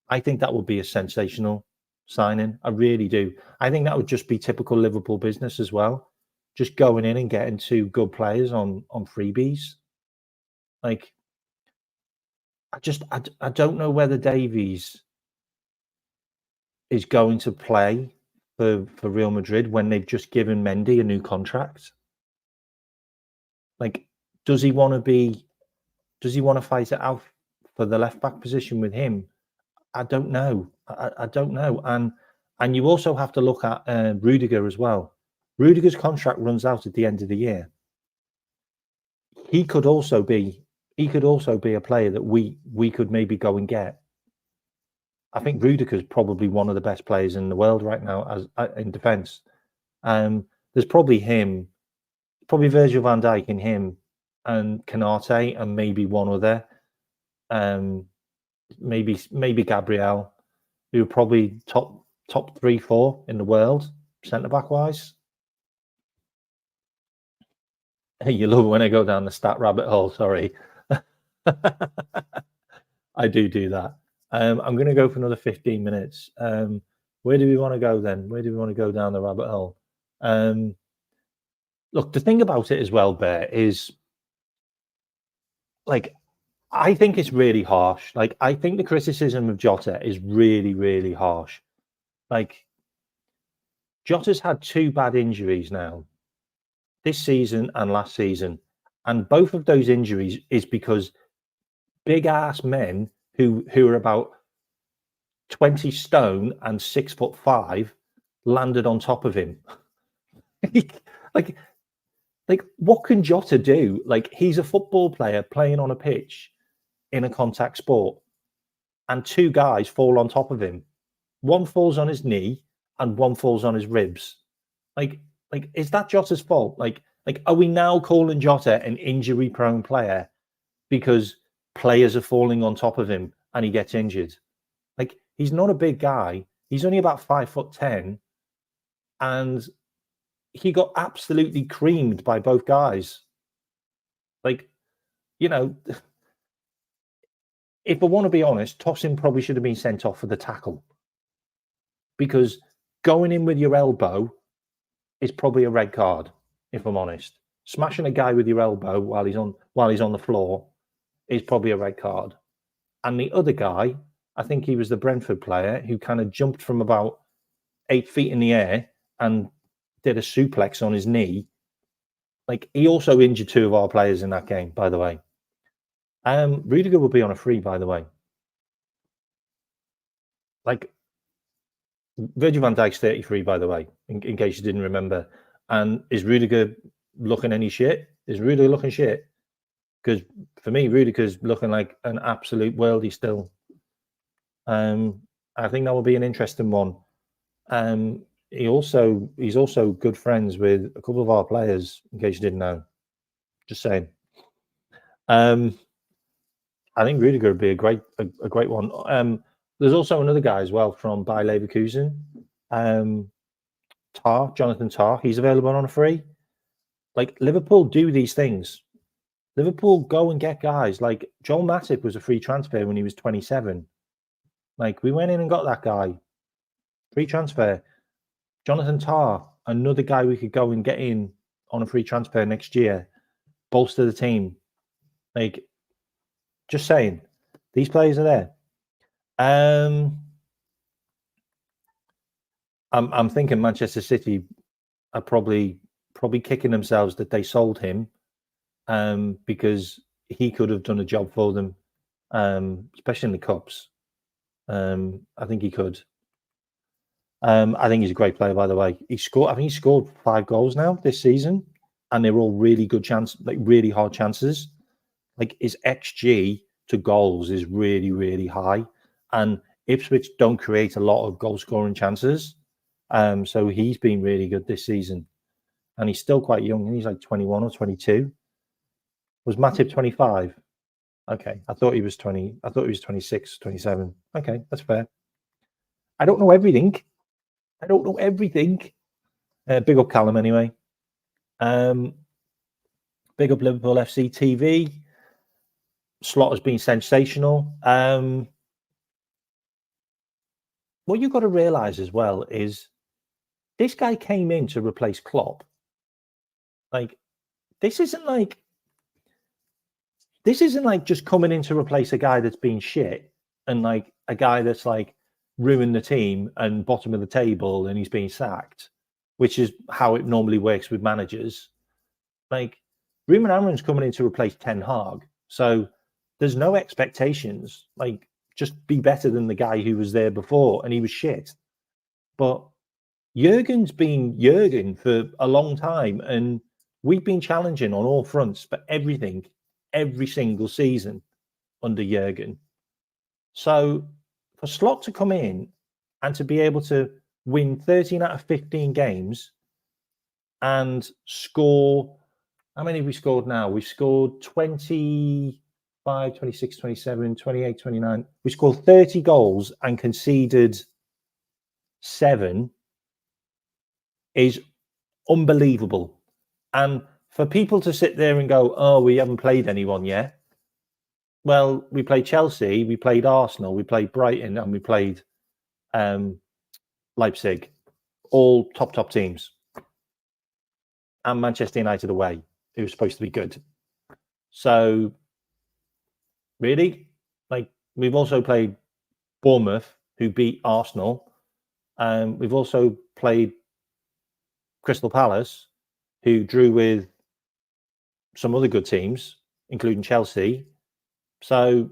I think that would be a sensational signing. I really do. I think that would just be typical Liverpool business as well. Just going in and getting 2 good players on freebies. Like, I don't know whether Davies is going to play for Real Madrid when they've just given Mendy a new contract. Like, does he want to fight it out for the left back position with him? I don't know. I don't know. And you also have to look at Rudiger as well. Rudiger's contract runs out at the end of the year. He could also be a player that we could maybe go and get. I think Rudiger's probably one of the best players in the world right now as in defence. There's probably him, probably Virgil van Dijk and him and Canate and maybe one other. Maybe Gabriel, who are probably top 3-4 in the world, centre back wise. You love it when I go down the stat rabbit hole. Sorry, I do that. I'm going to go for another 15 minutes. Where do we want to go then? Where do we want to go down the rabbit hole? Look, the thing about it as well, Bear, is like, I think it's really harsh. Like, I think the criticism of Jota is really, really harsh. Like, Jota's had 2 bad injuries now, this season and last season. And both of those injuries is because big ass men who are about 20 stone and 6'5" landed on top of him. like what can Jota do? Like, he's a football player playing on a pitch in a contact sport. and two guys fall on top of him. One falls on his knee and one falls on his ribs. Like, is that Jota's fault? Like, are we now calling Jota an injury-prone player because players are falling on top of him and he gets injured? Like, he's not a big guy. He's only about 5'10", and he got absolutely creamed by both guys. Like, you know, if I want to be honest, Tosin probably should have been sent off for the tackle, because going in with your elbow is probably a red card, if I'm honest. Smashing a guy with your elbow while he's on the floor is probably a red card. And the other guy, I think he was the Brentford player who kind of jumped from about 8 feet in the air and did a suplex on his knee. Like, he also injured two of our players in that game, by the way. Rudiger will be on a free, by the way. Like, Virgil van Dijk's 33, by the way, in case you didn't remember. And is Rudiger looking any shit? Is Rudiger looking shit? Because for me, Rudiger's looking like an absolute worldie still. I think that will be an interesting one. He's also good friends with a couple of our players, in case you didn't know. Just saying. I think Rudiger would be a great one. There's also another guy as well from Bayer Leverkusen, Jonathan Tah. He's available on a free. Like, Liverpool do these things. Liverpool go and get guys. Like, Joel Matip was a free transfer when he was 27. Like, we went in and got that guy. Free transfer. Jonathan Tah, another guy we could go and get in on a free transfer next year. Bolster the team. Like, just saying, these players are there. I'm thinking Manchester City are probably kicking themselves that they sold him, because he could have done a job for them, especially in the cups. I think he could. I think he's a great player, by the way. I think he scored 5 goals now this season, and they're all really good really hard chances. Like, his XG to goals is really, really high, and Ipswich don't create a lot of goal scoring chances. So he's been really good this season, and he's still quite young. He's like 21 or 22. Was Matip 25? Okay, I thought he was 20. I thought he was 26, 27. Okay, that's fair. I don't know everything. Big up Callum anyway. Big up Liverpool FC TV. Slot has been sensational. What you've got to realise as well is this guy came in to replace Klopp. Like, this isn't like just coming in to replace a guy that's been shit and like a guy that's like ruined the team and bottom of the table and he's being sacked, which is how it normally works with managers. Like, Ruben Amorim's coming in to replace Ten Hag. So there's no expectations. Like, just be better than the guy who was there before, and he was shit. But Jurgen's been Jurgen for a long time, and we've been challenging on all fronts for everything, every single season under Jurgen. So for Slot to come in and to be able to win 13 out of 15 games and score, how many have we scored now? We've scored 25, 26, 27, 28, 29. We scored 30 goals and conceded 7 is unbelievable. And for people to sit there and go, oh, we haven't played anyone yet. Well, we played Chelsea, we played Arsenal, we played Brighton, and we played Lepzig. All top teams. And Manchester United away, who was supposed to be good. So, really? Like, we've also played Bournemouth, who beat Arsenal. We've also played Crystal Palace, who drew with some other good teams, including Chelsea. So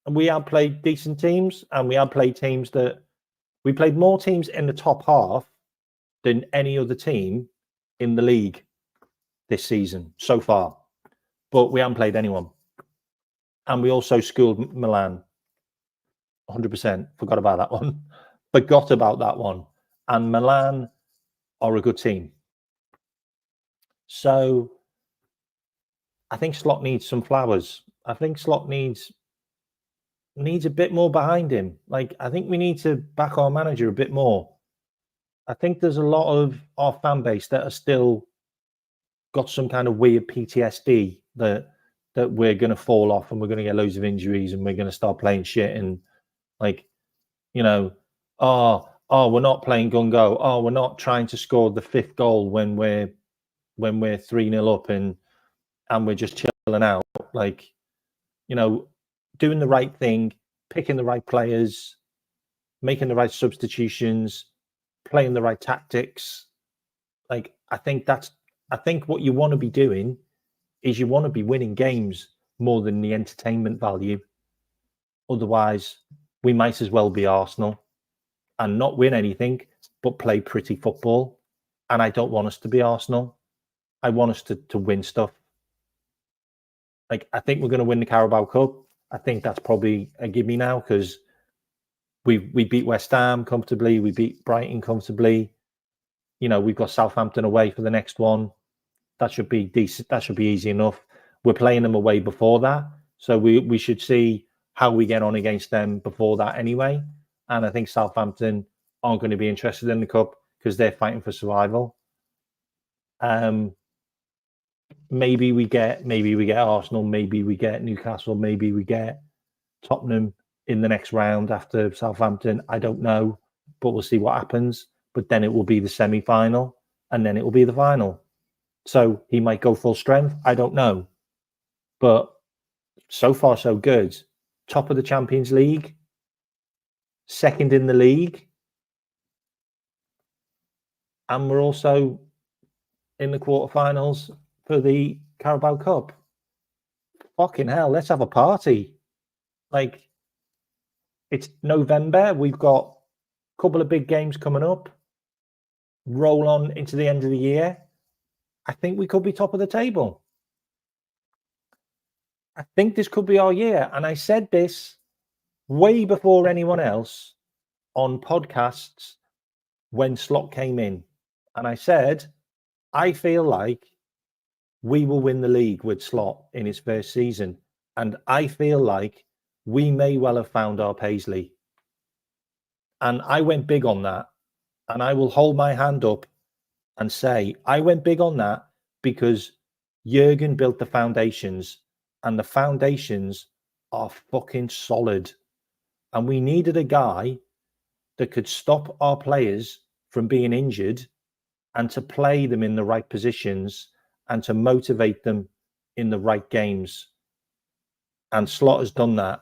we have played decent teams, and we have played teams that we played more teams in the top half than any other team in the league this season so far. But we haven't played anyone. And we also schooled Milan. 100%. Forgot about that one. Forgot about that one. And Milan are a good team. So I think Slot needs some flowers. I think Slot needs a bit more behind him. Like, I think we need to back our manager a bit more. I think there's a lot of our fan base that are still got some kind of weird PTSD that we're going to fall off and we're going to get loads of injuries and we're going to start playing shit and, like, you know, we're not playing gung-go. Oh, we're not trying to score the 5th goal when we're 3-0 up and we're just chilling out. Like, you know, doing the right thing, picking the right players, making the right substitutions, playing the right tactics. Like, I think what you want to be doing is you want to be winning games more than the entertainment value. Otherwise, we might as well be Arsenal and not win anything, but play pretty football. And I don't want us to be Arsenal. I want us to win stuff. Like, I think we're going to win the Carabao Cup. I think that's probably a gimme now because we beat West Ham comfortably. We beat Brighton comfortably. You know, we've got Southampton away for the next one. That should be decent. That should be easy enough. We're playing them away before that. So we should see how we get on against them before that anyway. And I think Southampton aren't going to be interested in the Cup because they're fighting for survival. Maybe we get Arsenal, maybe we get Newcastle, maybe we get Tottenham in the next round after Southampton. I don't know, but we'll see what happens. But then it will be the semi-final, and then it will be the final. So he might go full strength. I don't know. But so far, so good. Top of the Champions League, second in the league, and we're also in the quarterfinals for the Carabao Cup. Fucking hell, let's have a party. Like, it's November. We've got a couple of big games coming up. Roll on into the end of the year. I think we could be top of the table. I think this could be our year. And I said this way before anyone else on podcasts when Slot came in. And I said, I feel like we will win the league with Slot in his first season. And I feel like we may well have found our Paisley. And I went big on that. And I will hold my hand up and say, I went big on that because Jurgen built the foundations and the foundations are fucking solid. And we needed a guy that could stop our players from being injured and to play them in the right positions and to motivate them in the right games. And Slot has done that.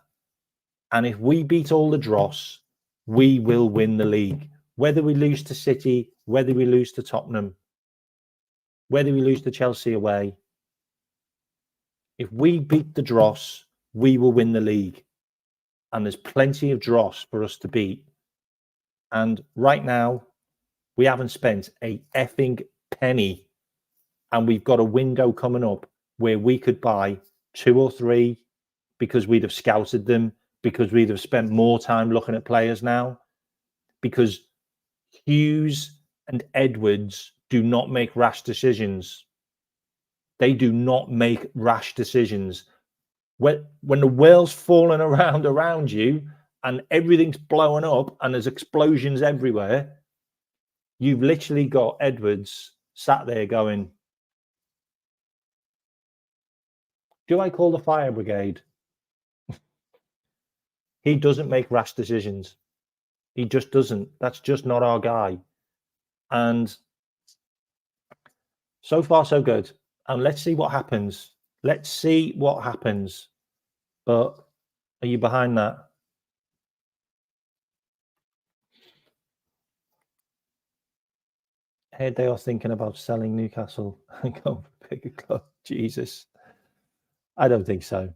And if we beat all the dross, we will win the league. Whether we lose to City, whether we lose to Tottenham, whether we lose to Chelsea away, if we beat the dross, we will win the league. And there's plenty of dross for us to beat. And right now, we haven't spent a effing penny. And we've got a window coming up where we could buy 2 or 3 because we'd have scouted them, because we'd have spent more time looking at players now, because Hughes and Edwards do not make rash decisions. They do not make rash decisions. When the world's falling around you and everything's blowing up and there's explosions everywhere, you've literally got Edwards sat there going, do I call the fire brigade? He doesn't make rash decisions. He just doesn't. That's just not our guy. And so far, so good. And let's see what happens. Let's see what happens. But are you behind that? I heard they are thinking about selling Newcastle and going for a bigger club. Jesus. I don't think so.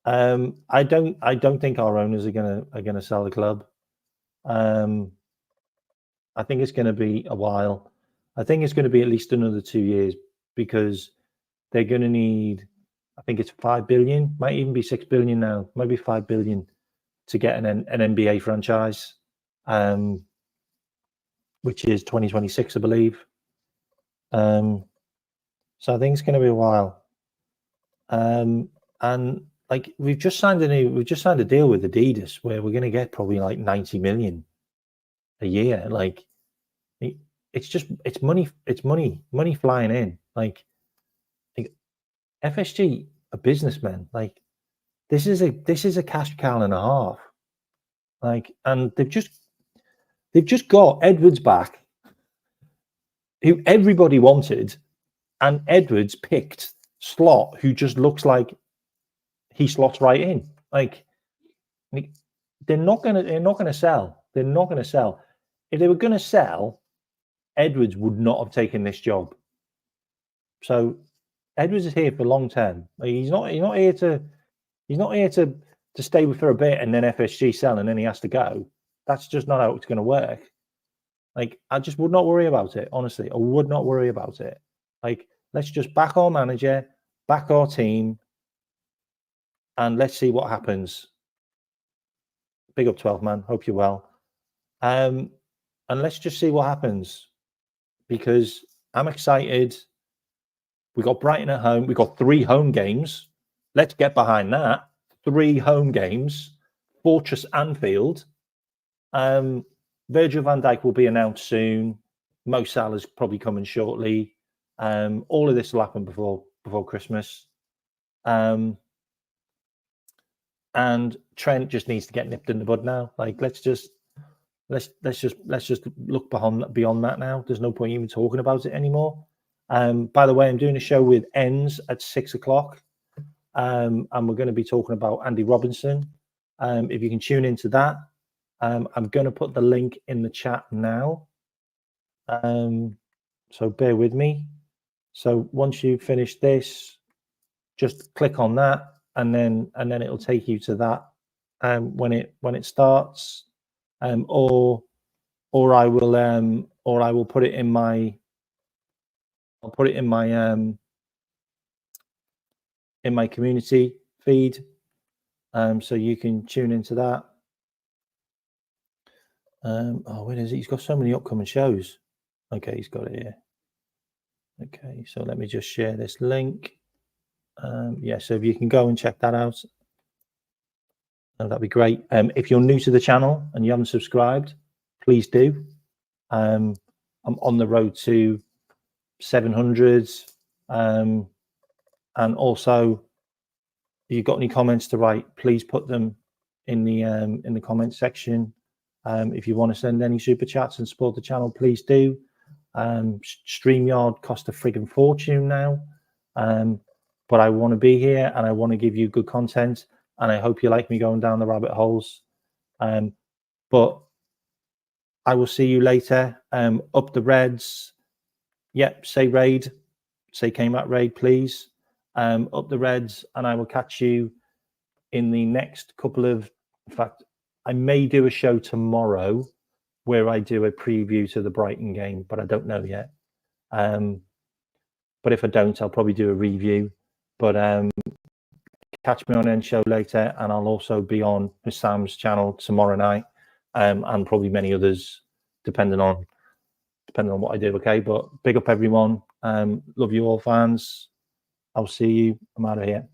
I don't think our owners are gonna sell the club. I think it's going to be a while. I think it's going to be at least another 2 years because they're going to need, I think it's 5 billion, might even be 6 billion now, maybe 5 billion to get an NBA franchise, which is 2026, I believe. So I think it's going to be a while. And like we've just signed a deal with Adidas where we're going to get probably like 90 million a year. Like it's money flying in. Like FSG are businessmen. Like this is a cash cow and a half. Like, and they've just got Edwards back, who everybody wanted, and Edwards picked Slot, who just looks like he slots right in. Like they're not gonna sell. They're not gonna sell. If they were gonna sell, Edwards would not have taken this job. So Edwards is here for long term. Like, he's not here to stay with for a bit and then FSG sell and then he has to go. That's just not how it's going to work. Like, I just would not worry about it. Honestly, I would not worry about it. Like, let's just back our manager, back our team, and let's see what happens. Big up 12 man. Hope you're well. And let's just see what happens, because I'm excited. We got Brighton at home. We got 3 home games. Let's get behind that. 3 home games. Fortress Anfield. Virgil van Dijk will be announced soon. Mo Salah's probably coming shortly. All of this will happen before Christmas. And Trent just needs to get nipped in the bud now. Like, let's just look beyond that now. There's no point even talking about it anymore. By the way, I'm doing a show with Ends at 6:00, and we're going to be talking about Andy Robinson. If you can tune into that, I'm going to put the link in the chat now. So bear with me. So once you finish this, just click on that, and then it'll take you to that when it starts, or I will put it in my community feed, so you can tune into that. When is it? He's got so many upcoming shows. Okay, he's got it here. Okay, so let me just share this link. Yeah, so if you can go and check that out, that'd be great. If you're new to the channel and you haven't subscribed, please do. I'm on the road to 700, and also, if you've got any comments to write, please put them in the comment section. If you want to send any super chats and support the channel, please do. StreamYard cost a friggin' fortune now, but I want to be here and I want to give you good content, and I hope you like me going down the rabbit holes. But I will see you later. Up the Reds. Yep, say raid. Say came at raid, please. Up the Reds, and I will catch you in the next couple of... In fact, I may do a show tomorrow where I do a preview to the Brighton game, but I don't know yet. But if I don't, I'll probably do a review. But catch me on End Show later, and I'll also be on Sam's channel tomorrow night, and probably many others, depending on what I do. Okay, but big up everyone. Love you all, fans. I'll see you. I'm out of here.